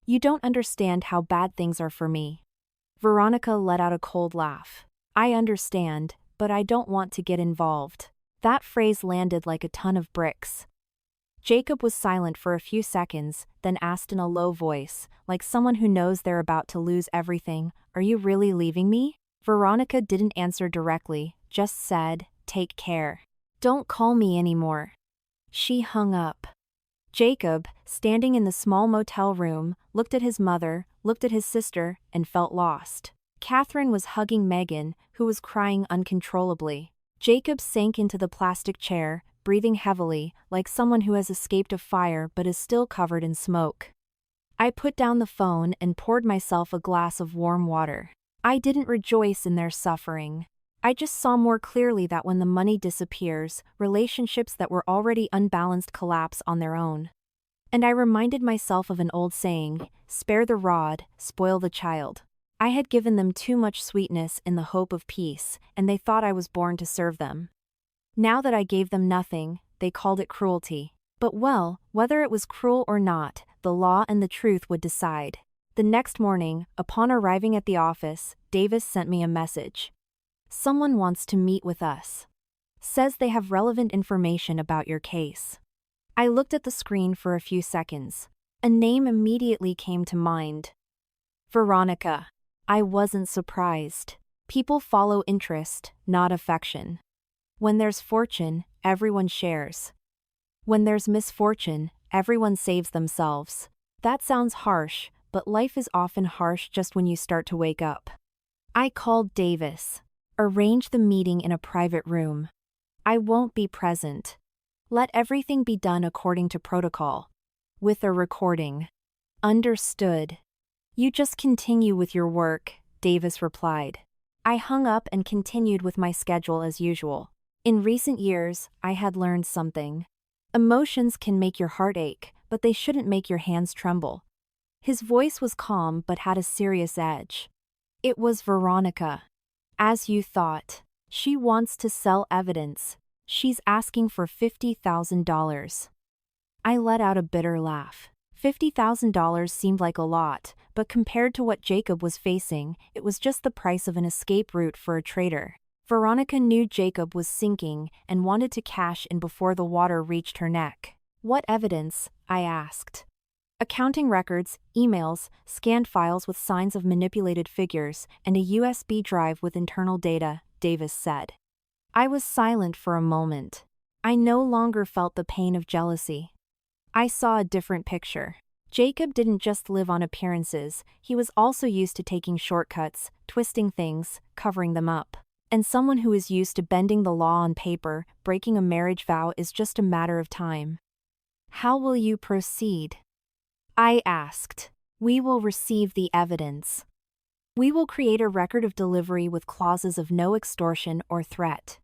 You don't understand how bad things are for me. Veronica let out a cold laugh. I understand, but I don't want to get involved. That phrase landed like a ton of bricks. Jacob was silent for a few seconds, then asked in a low voice, like someone who knows they're about to lose everything, Are you really leaving me? Veronica didn't answer directly, just said, Take care. Don't call me anymore. She hung up. Jacob, standing in the small motel room, looked at his mother, looked at his sister, and felt lost. Catherine was hugging Megan, who was crying uncontrollably. Jacob sank into the plastic chair, breathing heavily, like someone who has escaped a fire but is still covered in smoke. I put down the phone and poured myself a glass of warm water. I didn't rejoice in their suffering. I just saw more clearly that when the money disappears, relationships that were already unbalanced collapse on their own. And I reminded myself of an old saying, spare the rod, spoil the child. I had given them too much sweetness in the hope of peace, and they thought I was born to serve them. Now that I gave them nothing, they called it cruelty. But well, whether it was cruel or not, the law and the truth would decide. The next morning, upon arriving at the office, Davis sent me a message. Someone wants to meet with us. Says they have relevant information about your case. I looked at the screen for a few seconds. A name immediately came to mind. Veronica. I wasn't surprised. People follow interest, not affection. When there's fortune, everyone shares. When there's misfortune, everyone saves themselves. That sounds harsh, but life is often harsh just when you start to wake up. I called Davis. Arrange the meeting in a private room. I won't be present. Let everything be done according to protocol. With a recording. Understood. You just continue with your work, Davis replied. I hung up and continued with my schedule as usual. In recent years, I had learned something. Emotions can make your heart ache, but they shouldn't make your hands tremble. His voice was calm but had a serious edge. It was Veronica. As you thought. She wants to sell evidence. She's asking for $50,000. I let out a bitter laugh. $50,000 seemed like a lot, but compared to what Jacob was facing, it was just the price of an escape route for a traitor. Veronica knew Jacob was sinking and wanted to cash in before the water reached her neck. What evidence? I asked. A Accounting records, emails, scanned files with signs of manipulated figures, and a USB drive with internal data, Davis said. I was silent for a moment. I no longer felt the pain of jealousy. I saw a different picture. Jacob didn't just live on appearances, he was also used to taking shortcuts, twisting things, covering them up. And someone who is used to bending the law on paper, breaking a marriage vow is just a matter of time. How will you proceed? I asked. We will receive the evidence. We will create a record of delivery with clauses of no extortion or threat.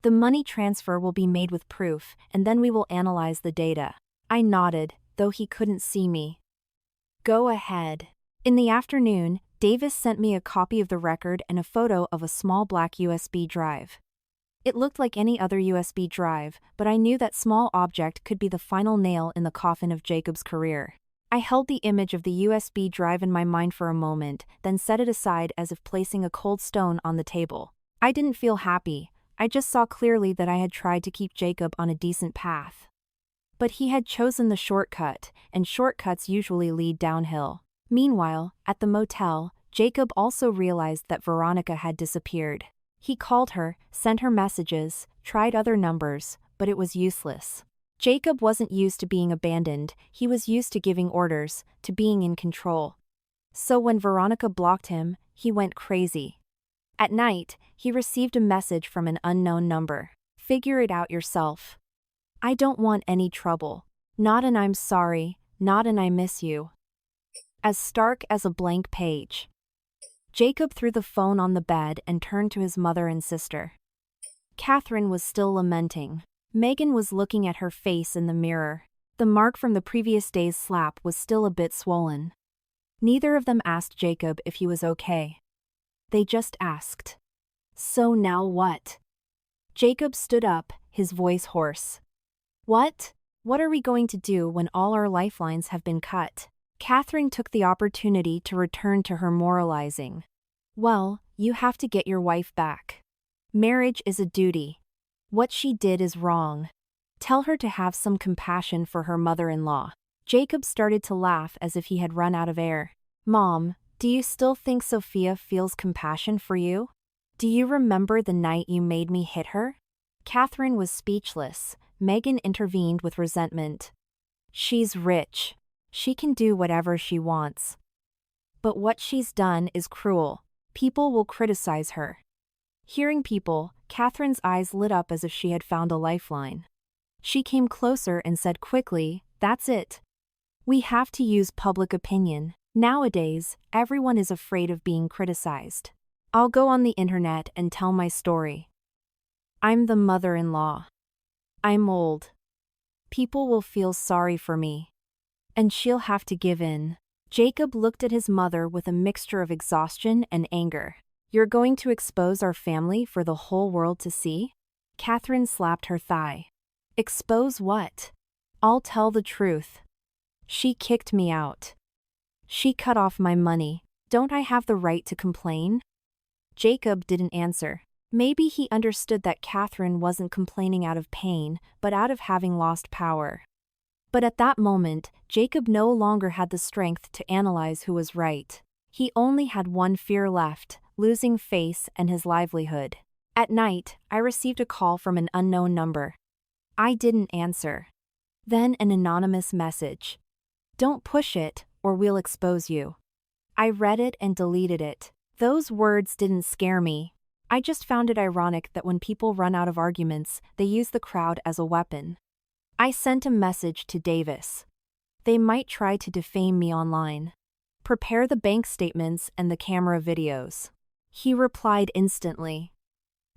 The money transfer will be made with proof, and then we will analyze the data. I nodded, though he couldn't see me. Go ahead. In the afternoon, Davis sent me a copy of the record and a photo of a small black USB drive. It looked like any other USB drive, but I knew that small object could be the final nail in the coffin of Jacob's career. I held the image of the USB drive in my mind for a moment, then set it aside as if placing a cold stone on the table. I didn't feel happy. I just saw clearly that I had tried to keep Jacob on a decent path. But he had chosen the shortcut, and shortcuts usually lead downhill. Meanwhile, at the motel, Jacob also realized that Veronica had disappeared. He called her, sent her messages, tried other numbers, but it was useless. Jacob wasn't used to being abandoned, he was used to giving orders, to being in control. So when Veronica blocked him, he went crazy. At night, he received a message from an unknown number. Figure it out yourself. I don't want any trouble. Not an I'm sorry, not an I miss you. As stark as a blank page. Jacob threw the phone on the bed and turned to his mother and sister. Catherine was still lamenting. Megan was looking at her face in the mirror. The mark from the previous day's slap was still a bit swollen. Neither of them asked Jacob if he was okay. They just asked. So now what? Jacob stood up, his voice hoarse. What? What are we going to do when all our lifelines have been cut? Catherine took the opportunity to return to her moralizing. Well, you have to get your wife back. Marriage is a duty. What she did is wrong. Tell her to have some compassion for her mother-in-law. Jacob started to laugh as if he had run out of air. Mom, do you still think Sophia feels compassion for you? Do you remember the night you made me hit her? Catherine was speechless. Megan intervened with resentment. She's rich. She can do whatever she wants. But what she's done is cruel. People will criticize her. Hearing people, Catherine's eyes lit up as if she had found a lifeline. She came closer and said quickly, "That's it. We have to use public opinion. Nowadays, everyone is afraid of being criticized. I'll go on the internet and tell my story. I'm the mother-in-law. I'm old. People will feel sorry for me. And she'll have to give in." Jacob looked at his mother with a mixture of exhaustion and anger. You're going to expose our family for the whole world to see? Catherine slapped her thigh. Expose what? I'll tell the truth. She kicked me out. She cut off my money. Don't I have the right to complain? Jacob didn't answer. Maybe he understood that Catherine wasn't complaining out of pain, but out of having lost power. But at that moment, Jacob no longer had the strength to analyze who was right. He only had one fear left, losing face and his livelihood. At night, I received a call from an unknown number. I didn't answer. Then an anonymous message. Don't push it, or we'll expose you. I read it and deleted it. Those words didn't scare me. I just found it ironic that when people run out of arguments, they use the crowd as a weapon. I sent a message to Davis. They might try to defame me online. Prepare the bank statements and the camera videos. He replied instantly.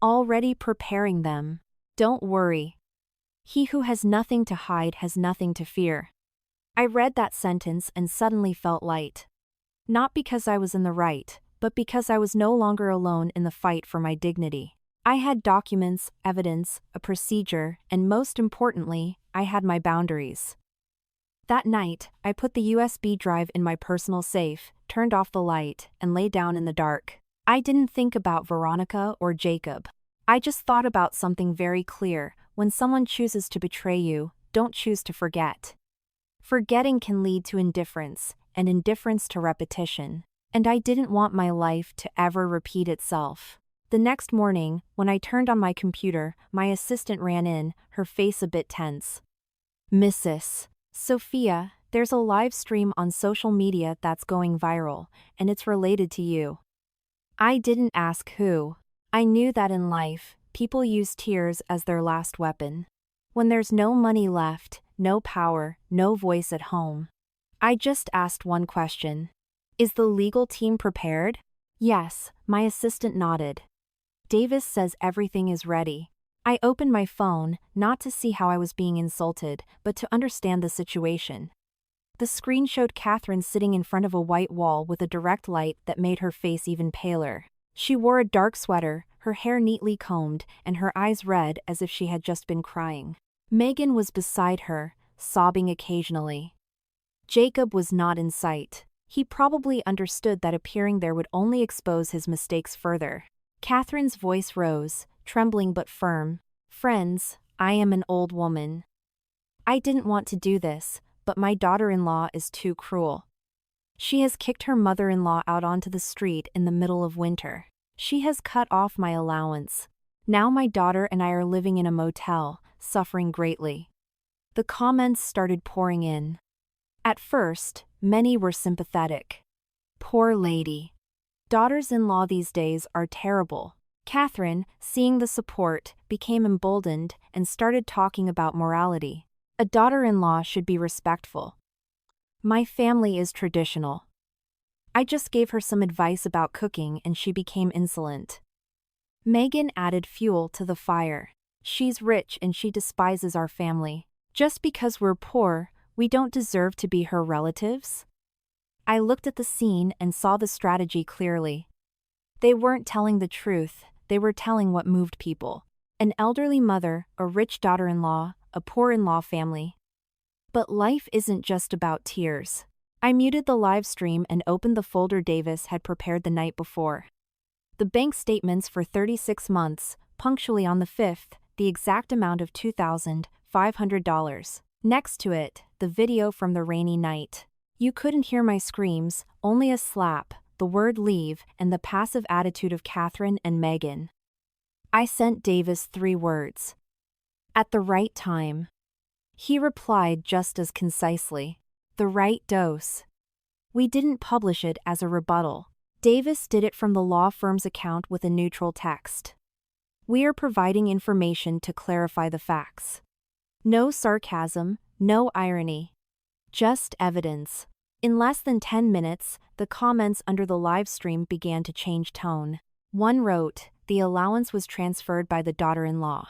Already preparing them. Don't worry. He who has nothing to hide has nothing to fear. I read that sentence and suddenly felt light. Not because I was in the right, but because I was no longer alone in the fight for my dignity. I had documents, evidence, a procedure, and most importantly, I had my boundaries. That night, I put the USB drive in my personal safe, turned off the light, and lay down in the dark. I didn't think about Veronica or Jacob. I just thought about something very clear: when someone chooses to betray you, don't choose to forget. Forgetting can lead to indifference, and indifference to repetition. And I didn't want my life to ever repeat itself. The next morning, when I turned on my computer, my assistant ran in, her face a bit tense. "Mrs. Sophia, there's a live stream on social media that's going viral, and it's related to you." I didn't ask who. I knew that in life, people use tears as their last weapon. When there's no money left, no power, no voice at home. I just asked one question. "Is the legal team prepared?" "Yes," my assistant nodded. "Davis says everything is ready." I opened my phone, not to see how I was being insulted, but to understand the situation. The screen showed Catherine sitting in front of a white wall with a direct light that made her face even paler. She wore a dark sweater, her hair neatly combed, and her eyes red as if she had just been crying. Megan was beside her, sobbing occasionally. Jacob was not in sight. He probably understood that appearing there would only expose his mistakes further. Catherine's voice rose, trembling but firm. "Friends, I am an old woman. I didn't want to do this, but my daughter-in-law is too cruel. She has kicked her mother-in-law out onto the street in the middle of winter. She has cut off my allowance. Now my daughter and I are living in a motel, suffering greatly." The comments started pouring in. At first, many were sympathetic. "Poor lady. Daughters-in-law these days are terrible." Catherine, seeing the support, became emboldened and started talking about morality. A daughter-in-law should be respectful. "My family is traditional." I just gave her some advice about cooking and she became insolent. Megan added fuel to the fire. "She's rich and she despises our family. Just because we're poor, we don't deserve to be her relatives?" I looked at the scene and saw the strategy clearly. They weren't telling the truth, they were telling what moved people. An elderly mother, a rich daughter-in-law, a poor in-law family. But life isn't just about tears. I muted the live stream and opened the folder Davis had prepared the night before. The bank statements for 36 months, punctually on the 5th, the exact amount of $2,500. Next to it, the video from the rainy night. You couldn't hear my screams, only a slap, the word leave, and the passive attitude of Catherine and Megan. I sent Davis 3 words. "At the right time." He replied just as concisely. "The right dose." We didn't publish it as a rebuttal. Davis did it from the law firm's account with a neutral text. "We are providing information to clarify the facts. No sarcasm, no irony. Just evidence." In less than 10 minutes, the comments under the live stream began to change tone. One wrote, "The allowance was transferred by the daughter-in-law."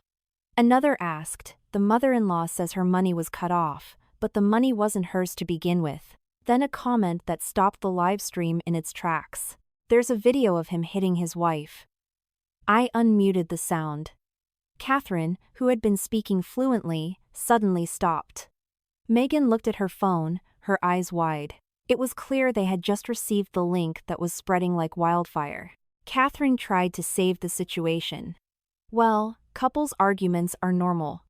Another asked, "The mother-in-law says her money was cut off, but the money wasn't hers to begin with." Then a comment that stopped the live stream in its tracks. "There's a video of him hitting his wife." I unmuted the sound. Catherine, who had been speaking fluently, suddenly stopped. Megan looked at her phone, her eyes wide. It was clear they had just received the link that was spreading like wildfire. Catherine tried to save the situation. "Well, couples' arguments are normal.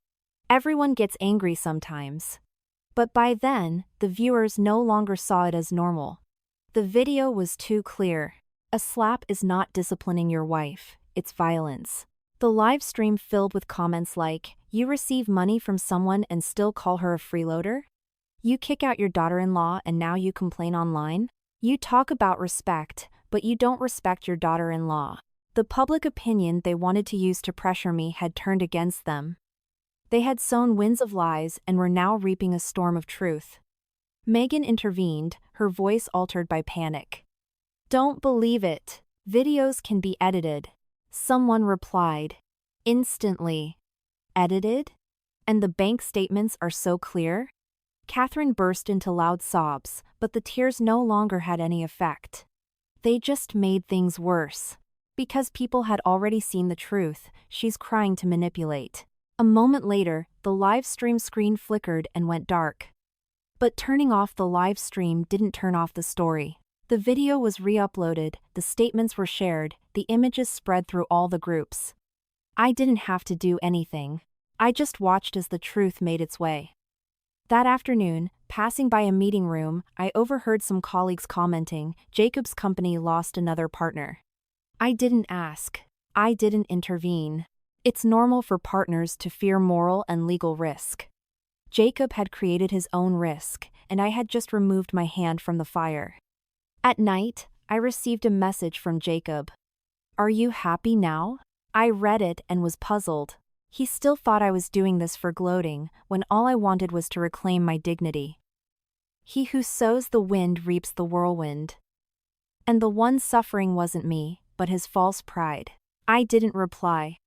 Everyone gets angry sometimes." But by then, the viewers no longer saw it as normal. The video was too clear. A slap is not disciplining your wife, it's violence. The live stream filled with comments like, "You receive money from someone and still call her a freeloader? You kick out your daughter-in-law and now you complain online? You talk about respect, but you don't respect your daughter-in-law." The public opinion they wanted to use to pressure me had turned against them. They had sown winds of lies and were now reaping a storm of truth. Megan intervened, her voice altered by panic. "Don't believe it. Videos can be edited." Someone replied. Instantly. "Edited? And the bank statements are so clear?" Catherine burst into loud sobs, but the tears no longer had any effect. They just made things worse. Because people had already seen the truth, she's crying to manipulate. A moment later, the live stream screen flickered and went dark. But turning off the live stream didn't turn off the story. The video was re-uploaded, the statements were shared, the images spread through all the groups. I didn't have to do anything. I just watched as the truth made its way. That afternoon, Passing by a meeting room, I overheard some colleagues commenting, Jacob's company lost another partner. I didn't ask. I didn't intervene. It's normal for partners to fear moral and legal risk. Jacob had created his own risk, and I had just removed my hand from the fire. At night, I received a message from Jacob. "Are you happy now?" I read it and was puzzled. He still thought I was doing this for gloating, when all I wanted was to reclaim my dignity. He who sows the wind reaps the whirlwind. And the one suffering wasn't me, but his false pride. I didn't reply.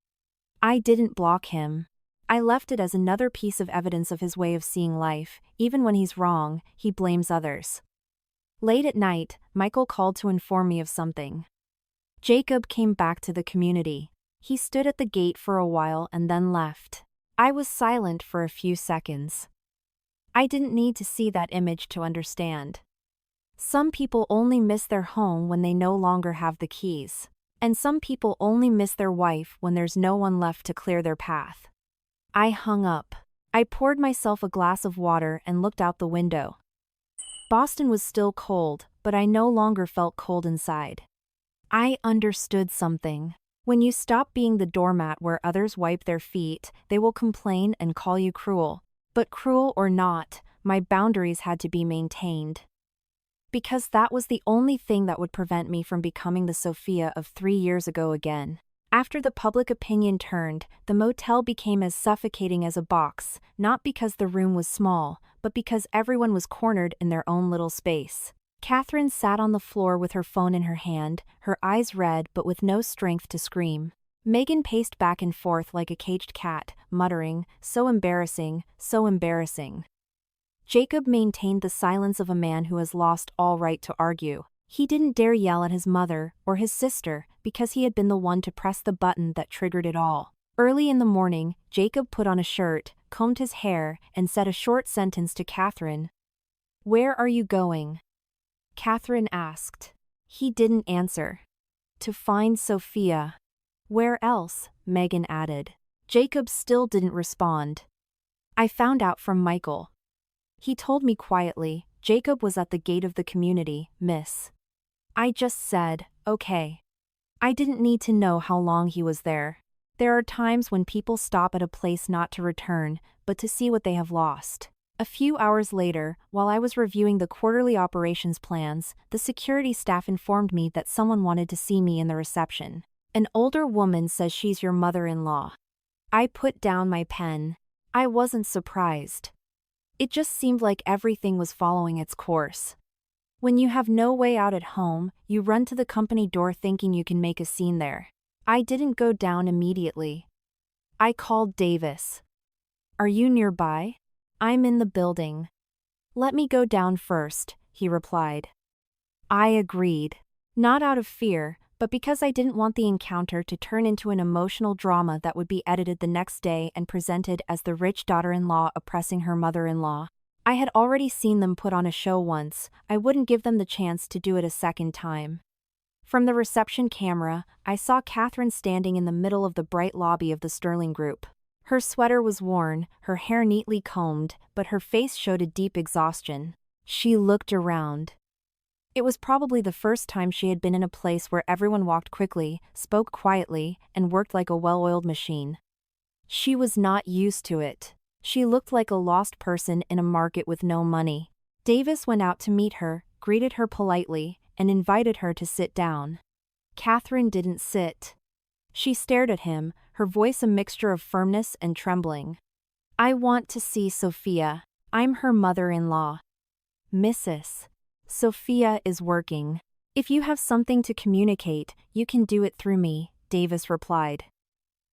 I didn't block him. I left it as another piece of evidence of his way of seeing life. Even when he's wrong, he blames others. Late at night, Michael called to inform me of something. Jacob came back to the community. He stood at the gate for a while and then left. I was silent for a few seconds. I didn't need to see that image to understand. Some people only miss their home when they no longer have the keys. And some people only miss their wife when there's no one left to clear their path. I hung up. I poured myself a glass of water and looked out the window. Boston was still cold, but I no longer felt cold inside. I understood something. When you stop being the doormat where others wipe their feet, they will complain and call you cruel. But cruel or not, my boundaries had to be maintained. Because that was the only thing that would prevent me from becoming the Sophia of 3 years ago again. After the public opinion turned, the motel became as suffocating as a box, not because the room was small, but because everyone was cornered in their own little space. Catherine sat on the floor with her phone in her hand, her eyes red but with no strength to scream. Megan paced back and forth like a caged cat, muttering, "So embarrassing, so embarrassing." Jacob maintained the silence of a man who has lost all right to argue. He didn't dare yell at his mother or his sister because he had been the one to press the button that triggered it all. Early in the morning, Jacob put on a shirt, combed his hair, and said a short sentence to Catherine. "Where are you going?" Catherine asked. He didn't answer. "To find Sophia." "Where else?" Megan added. Jacob still didn't respond. I found out from Michael. He told me quietly, "Jacob was at the gate of the community, miss." I just said, "Okay." I didn't need to know how long he was there. There are times when people stop at a place not to return, but to see what they have lost. A few hours later, while I was reviewing the quarterly operations plans, the security staff informed me that someone wanted to see me in the reception. "An older woman says she's your mother-in-law." I put down my pen. I wasn't surprised. It just seemed like everything was following its course. When you have no way out at home, you run to the company door thinking you can make a scene there. I didn't go down immediately. I called Davis. "Are you nearby?" "I'm in the building." "Let me go down first," he replied. I agreed. Not out of fear, but because I didn't want the encounter to turn into an emotional drama that would be edited the next day and presented as the rich daughter-in-law oppressing her mother-in-law. I had already seen them put on a show once. I wouldn't give them the chance to do it a second time. From the reception camera, I saw Catherine standing in the middle of the bright lobby of the Sterling Group. Her sweater was worn, her hair neatly combed, but her face showed a deep exhaustion. She looked around. It was probably the first time she had been in a place where everyone walked quickly, spoke quietly, and worked like a well-oiled machine. She was not used to it. She looked like a lost person in a market with no money. Davis went out to meet her, greeted her politely, and invited her to sit down. Catherine didn't sit. She stared at him, her voice a mixture of firmness and trembling. "I want to see Sophia. I'm her mother-in-law." "Mrs. Sophia is working. If you have something to communicate, you can do it through me," Davis replied.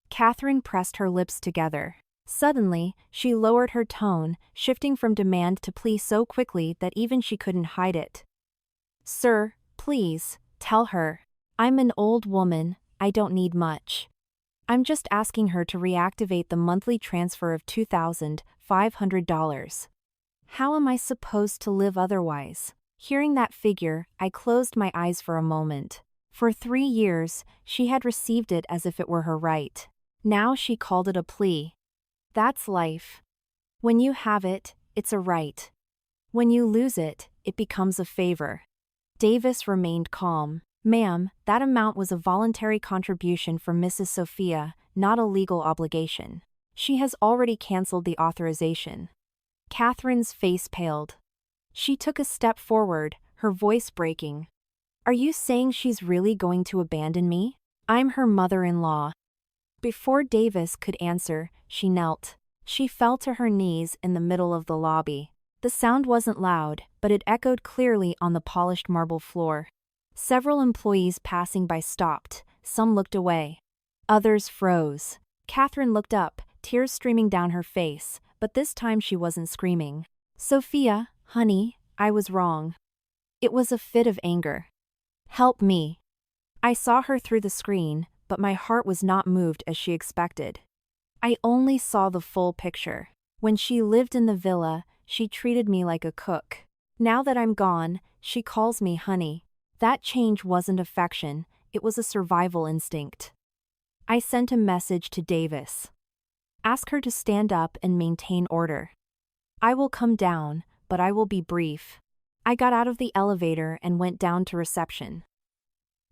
Catherine pressed her lips together. Suddenly, she lowered her tone, shifting from demand to plea so quickly that even she couldn't hide it. "Sir, please, tell her. I'm an old woman, I don't need much. I'm just asking her to reactivate the monthly transfer of $2,500. How am I supposed to live otherwise?" Hearing that figure, I closed my eyes for a moment. For 3 years, she had received it as if it were her right. Now she called it a plea. That's life. When you have it, it's a right. When you lose it, it becomes a favor. Davis remained calm. Ma'am, that amount was a voluntary contribution from Mrs. Sophia, not a legal obligation. She has already canceled the authorization. Catherine's face paled. She took a step forward, her voice breaking. Are you saying she's really going to abandon me? I'm her mother-in-law. Before Davis could answer, she knelt. She fell to her knees in the middle of the lobby. The sound wasn't loud, but it echoed clearly on the polished marble floor. Several employees passing by stopped, some looked away. Others froze. Catherine looked up, tears streaming down her face, but this time she wasn't screaming. Sophia, honey, I was wrong. It was a fit of anger. Help me. I saw her through the screen, but my heart was not moved as she expected. I only saw the full picture. When she lived in the villa, she treated me like a cook. Now that I'm gone, she calls me honey. That change wasn't affection, it was a survival instinct. I sent a message to Davis. Ask her to stand up and maintain order. I will come down, but I will be brief. I got out of the elevator and went down to reception.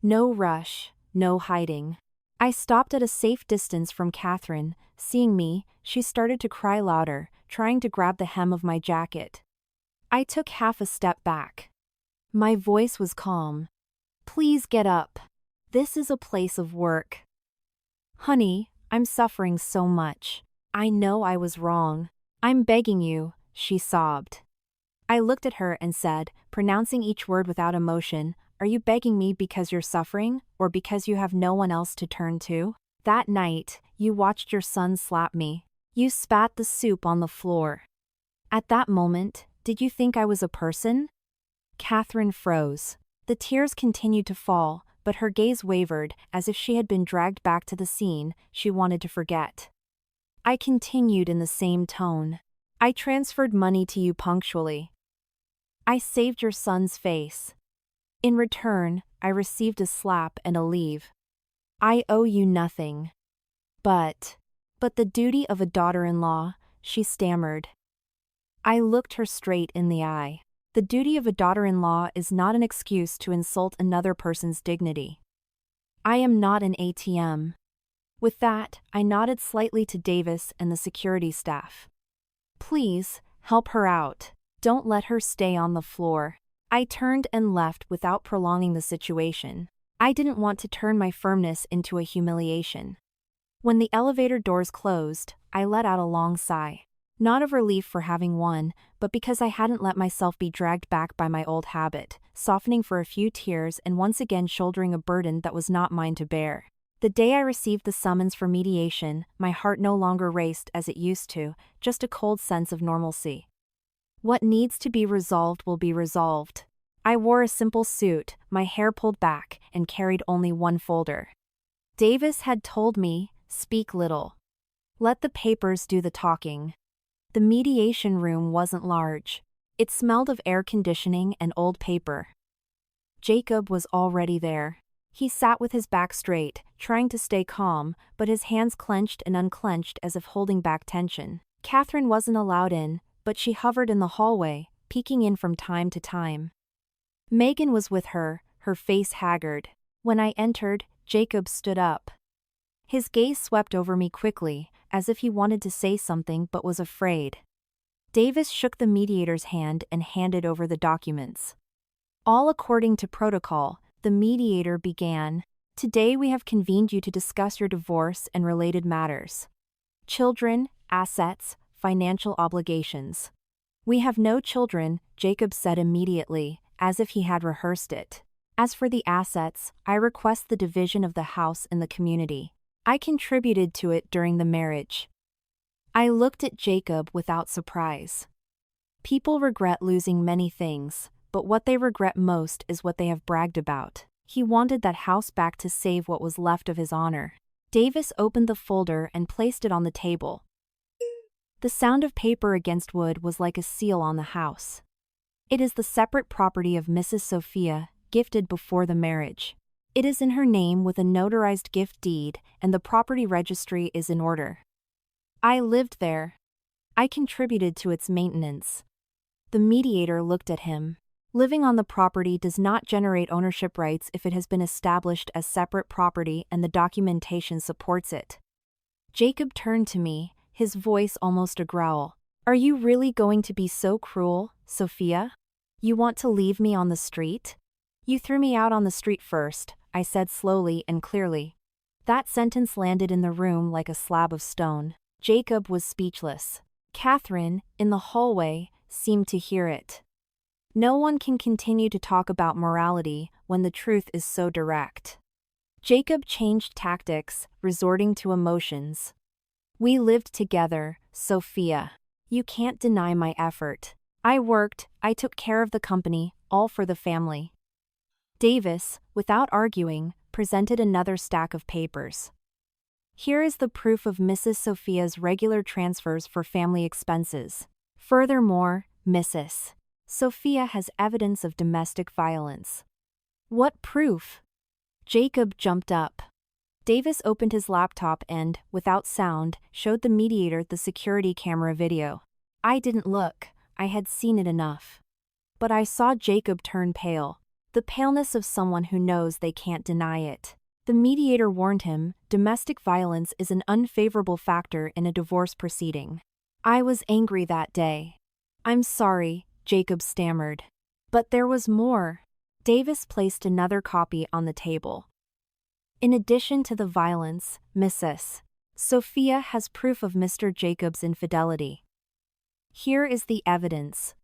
No rush, no hiding. I stopped at a safe distance from Catherine. Seeing me, she started to cry louder, trying to grab the hem of my jacket. I took half a step back. My voice was calm. Please get up. This is a place of work. Honey, I'm suffering so much. I know I was wrong. I'm begging you, she sobbed. I looked at her and said, pronouncing each word without emotion, are you begging me because you're suffering, or because you have no one else to turn to? That night, you watched your son slap me. You spat the soup on the floor. At that moment, did you think I was a person? Catherine froze. The tears continued to fall, but her gaze wavered, as if she had been dragged back to the scene she wanted to forget. I continued in the same tone. I transferred money to you punctually. I saved your son's face. In return, I received a slap and a leave. I owe you nothing. But the duty of a daughter-in-law, she stammered. I looked her straight in the eye. The duty of a daughter-in-law is not an excuse to insult another person's dignity. I am not an ATM. With that, I nodded slightly to Davis and the security staff. Please, help her out. Don't let her stay on the floor. I turned and left without prolonging the situation. I didn't want to turn my firmness into a humiliation. When the elevator doors closed, I let out a long sigh. Not of relief for having won, but because I hadn't let myself be dragged back by my old habit, softening for a few tears and once again shouldering a burden that was not mine to bear. The day I received the summons for mediation, my heart no longer raced as it used to, just a cold sense of normalcy. What needs to be resolved will be resolved. I wore a simple suit, my hair pulled back, and carried only one folder. Davis had told me, speak little. Let the papers do the talking. The mediation room wasn't large. It smelled of air conditioning and old paper. Jacob was already there. He sat with his back straight, trying to stay calm, but his hands clenched and unclenched as if holding back tension. Catherine wasn't allowed in, but she hovered in the hallway, peeking in from time to time. Megan was with her, her face haggard. When I entered, Jacob stood up. His gaze swept over me quickly, as if he wanted to say something but was afraid. Davis shook the mediator's hand and handed over the documents. All according to protocol, the mediator began. Today we have convened you to discuss your divorce and related matters. Children, assets, financial obligations. We have no children, Jacob said immediately, as if he had rehearsed it. As for the assets, I request the division of the house in the community. I contributed to it during the marriage. I looked at Jacob without surprise. People regret losing many things, but what they regret most is what they have bragged about. He wanted that house back to save what was left of his honor. Davis opened the folder and placed it on the table. The sound of paper against wood was like a seal on the house. It is the separate property of Mrs. Sophia, gifted before the marriage. It is in her name with a notarized gift deed, and the property registry is in order. I lived there. I contributed to its maintenance. The mediator looked at him. Living on the property does not generate ownership rights if it has been established as separate property and the documentation supports it. Jacob turned to me, his voice almost a growl. Are you really going to be so cruel, Sophia? You want to leave me on the street? You threw me out on the street first, I said slowly and clearly. That sentence landed in the room like a slab of stone. Jacob was speechless. Catherine, in the hallway, seemed to hear it. No one can continue to talk about morality when the truth is so direct. Jacob changed tactics, resorting to emotions. We lived together, Sophia. You can't deny my effort. I worked, I took care of the company, all for the family. Davis, without arguing, presented another stack of papers. Here is the proof of Mrs. Sophia's regular transfers for family expenses. Furthermore, Mrs. Sophia has evidence of domestic violence. What proof? Jacob jumped up. Davis opened his laptop and, without sound, showed the mediator the security camera video. I didn't look, I had seen it enough. But I saw Jacob turn pale. The paleness of someone who knows they can't deny it. The mediator warned him, domestic violence is an unfavorable factor in a divorce proceeding. I was angry that day. I'm sorry, Jacob stammered. But there was more. Davis placed another copy on the table. In addition to the violence, Mrs. Sophia has proof of Mr. Jacob's infidelity. Here is the evidence.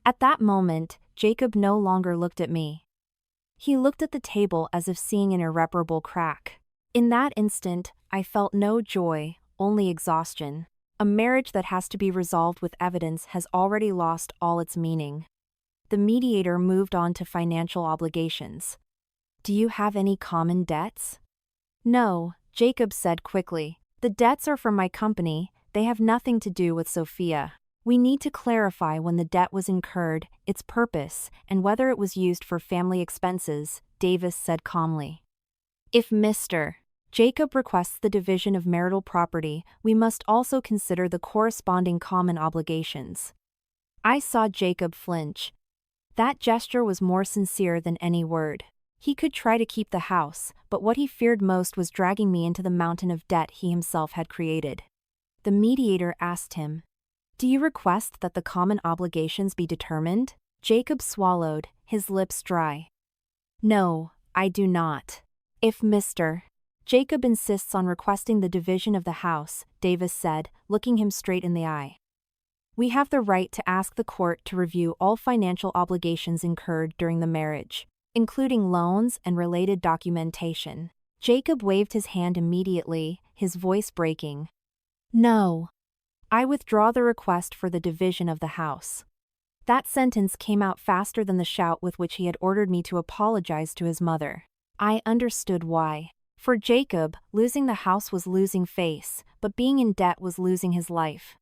At that moment, Jacob no longer looked at me. He looked at the table as if seeing an irreparable crack. In that instant, I felt no joy, only exhaustion. A marriage that has to be resolved with evidence has already lost all its meaning. The mediator moved on to financial obligations. Do you have any common debts? No, Jacob said quickly. The debts are from my company, they have nothing to do with Sophia. We need to clarify when the debt was incurred, its purpose, and whether it was used for family expenses, Davis said calmly. If Mr. Jacob requests the division of marital property, we must also consider the corresponding common obligations. I saw Jacob flinch. That gesture was more sincere than any word. He could try to keep the house, but what he feared most was dragging me into the mountain of debt he himself had created. The mediator asked him, Do you request that the common obligations be determined? Jacob swallowed, his lips dry. No, I do not. If Mr. Jacob insists on requesting the division of the house, Davis said, looking him straight in the eye. We have the right to ask the court to review all financial obligations incurred during the marriage, including loans and related documentation. Jacob waved his hand immediately, his voice breaking. No. I withdraw the request for the division of the house. That sentence came out faster than the shout with which he had ordered me to apologize to his mother. I understood why. For Jacob, losing the house was losing face, but being in debt was losing his life.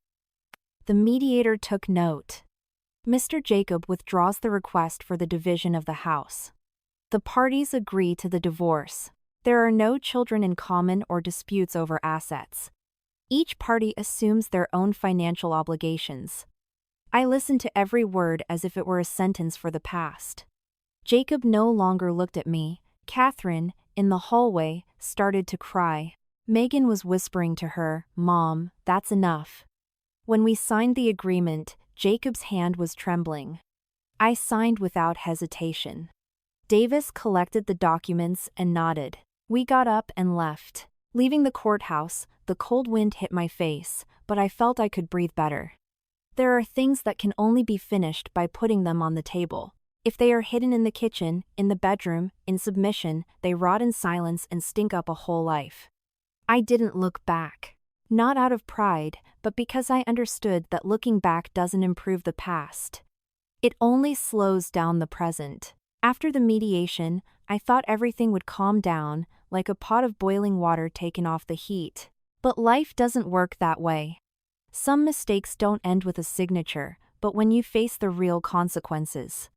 The mediator took note. Mr. Jacob withdraws the request for the division of the house. The parties agree to the divorce. There are no children in common or disputes over assets. Each party assumes their own financial obligations. I listened to every word as if it were a sentence for the past. Jacob no longer looked at me. Catherine, in the hallway, started to cry. Megan was whispering to her, Mom, that's enough. When we signed the agreement, Jacob's hand was trembling. I signed without hesitation. Davis collected the documents and nodded. We got up and left. Leaving the courthouse, the cold wind hit my face, but I felt I could breathe better. There are things that can only be finished by putting them on the table. If they are hidden in the kitchen, in the bedroom, in submission, they rot in silence and stink up a whole life. I didn't look back. Not out of pride, but because I understood that looking back doesn't improve the past. It only slows down the present. After the mediation, I thought everything would calm down, like a pot of boiling water taken off the heat. But life doesn't work that way. Some mistakes don't end with a signature, but when you face the real consequences.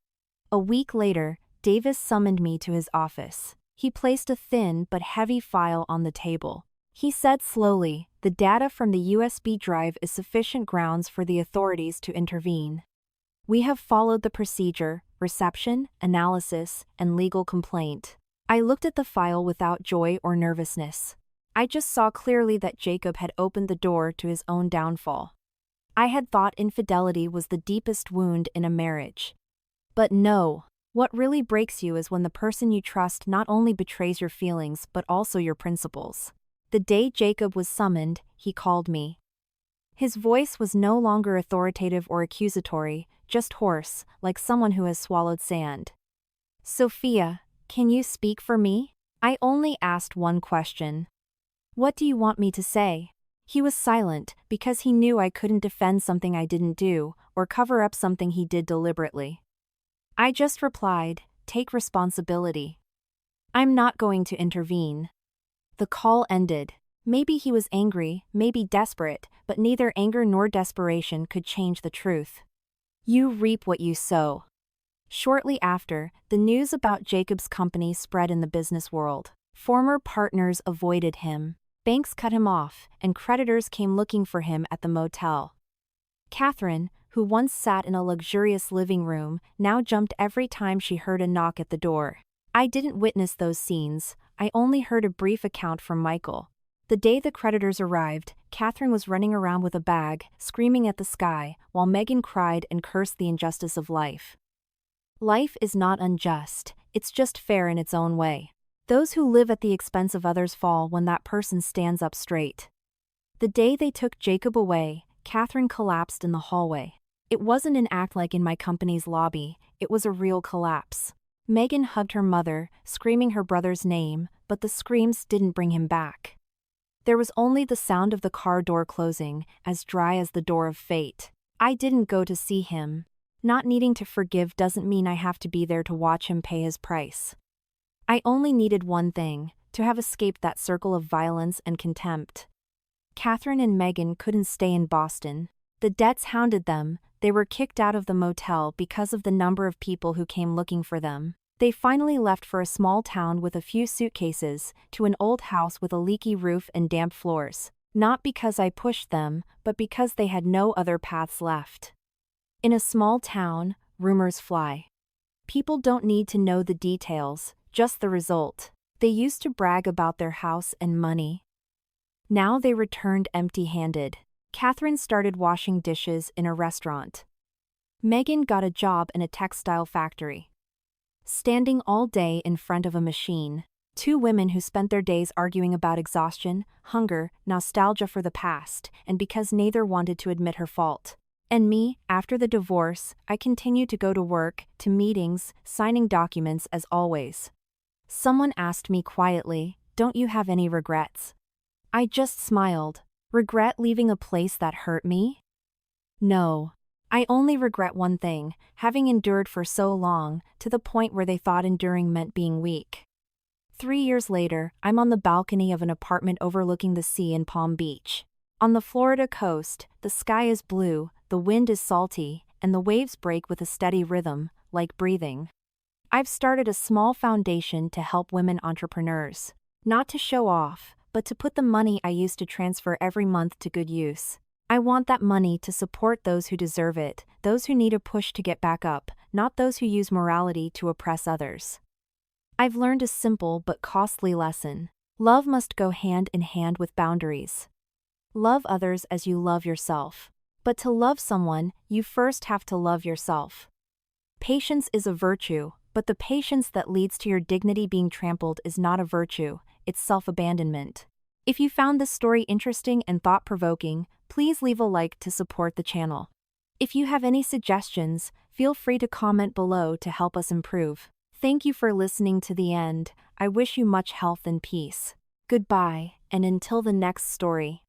A week later, Davis summoned me to his office. He placed a thin but heavy file on the table. He said slowly, the data from the USB drive is sufficient grounds for the authorities to intervene. We have followed the procedure, reception, analysis, and legal complaint. I looked at the file without joy or nervousness. I just saw clearly that Jacob had opened the door to his own downfall. I had thought infidelity was the deepest wound in a marriage. But no, what really breaks you is when the person you trust not only betrays your feelings but also your principles. The day Jacob was summoned, he called me. His voice was no longer authoritative or accusatory, just hoarse, like someone who has swallowed sand. "Sophia, can you speak for me?" I only asked one question. "What do you want me to say?" He was silent, because he knew I couldn't defend something I didn't do, or cover up something he did deliberately. I just replied, "Take responsibility." "I'm not going to intervene." The call ended. Maybe he was angry, maybe desperate, but neither anger nor desperation could change the truth. You reap what you sow. Shortly after, the news about Jacob's company spread in the business world. Former partners avoided him. Banks cut him off, and creditors came looking for him at the motel. Catherine, who once sat in a luxurious living room, now jumped every time she heard a knock at the door. I didn't witness those scenes, I only heard a brief account from Michael. The day the creditors arrived, Catherine was running around with a bag, screaming at the sky, while Megan cried and cursed the injustice of life. Life is not unjust, it's just fair in its own way. Those who live at the expense of others fall when that person stands up straight. The day they took Jacob away, Catherine collapsed in the hallway. It wasn't an act like in my company's lobby, it was a real collapse. Megan hugged her mother, screaming her brother's name, but the screams didn't bring him back. There was only the sound of the car door closing, as dry as the door of fate. I didn't go to see him. Not needing to forgive doesn't mean I have to be there to watch him pay his price. I only needed one thing, to have escaped that circle of violence and contempt. Catherine and Megan couldn't stay in Boston. The debts hounded them, they were kicked out of the motel because of the number of people who came looking for them. They finally left for a small town with a few suitcases, to an old house with a leaky roof and damp floors. Not because I pushed them, but because they had no other paths left. In a small town, rumors fly. People don't need to know the details, just the result. They used to brag about their house and money. Now they returned empty-handed. Catherine started washing dishes in a restaurant. Megan got a job in a textile factory. Standing all day in front of a machine, two women who spent their days arguing about exhaustion, hunger, nostalgia for the past, and because neither wanted to admit her fault. And me, after the divorce, I continued to go to work, to meetings, signing documents as always. Someone asked me quietly, "Don't you have any regrets?" I just smiled. Regret leaving a place that hurt me? No. I only regret one thing, having endured for so long, to the point where they thought enduring meant being weak. 3 years later, I'm on the balcony of an apartment overlooking the sea in Palm Beach. On the Florida coast, the sky is blue, the wind is salty, and the waves break with a steady rhythm, like breathing. I've started a small foundation to help women entrepreneurs. Not to show off, but to put the money I used to transfer every month to good use. I want that money to support those who deserve it, those who need a push to get back up, not those who use morality to oppress others. I've learned a simple but costly lesson. Love must go hand in hand with boundaries. Love others as you love yourself. But to love someone, you first have to love yourself. Patience is a virtue, but the patience that leads to your dignity being trampled is not a virtue, it's self-abandonment. If you found this story interesting and thought-provoking, please leave a like to support the channel. If you have any suggestions, feel free to comment below to help us improve. Thank you for listening to the end. I wish you much health and peace. Goodbye, and until the next story.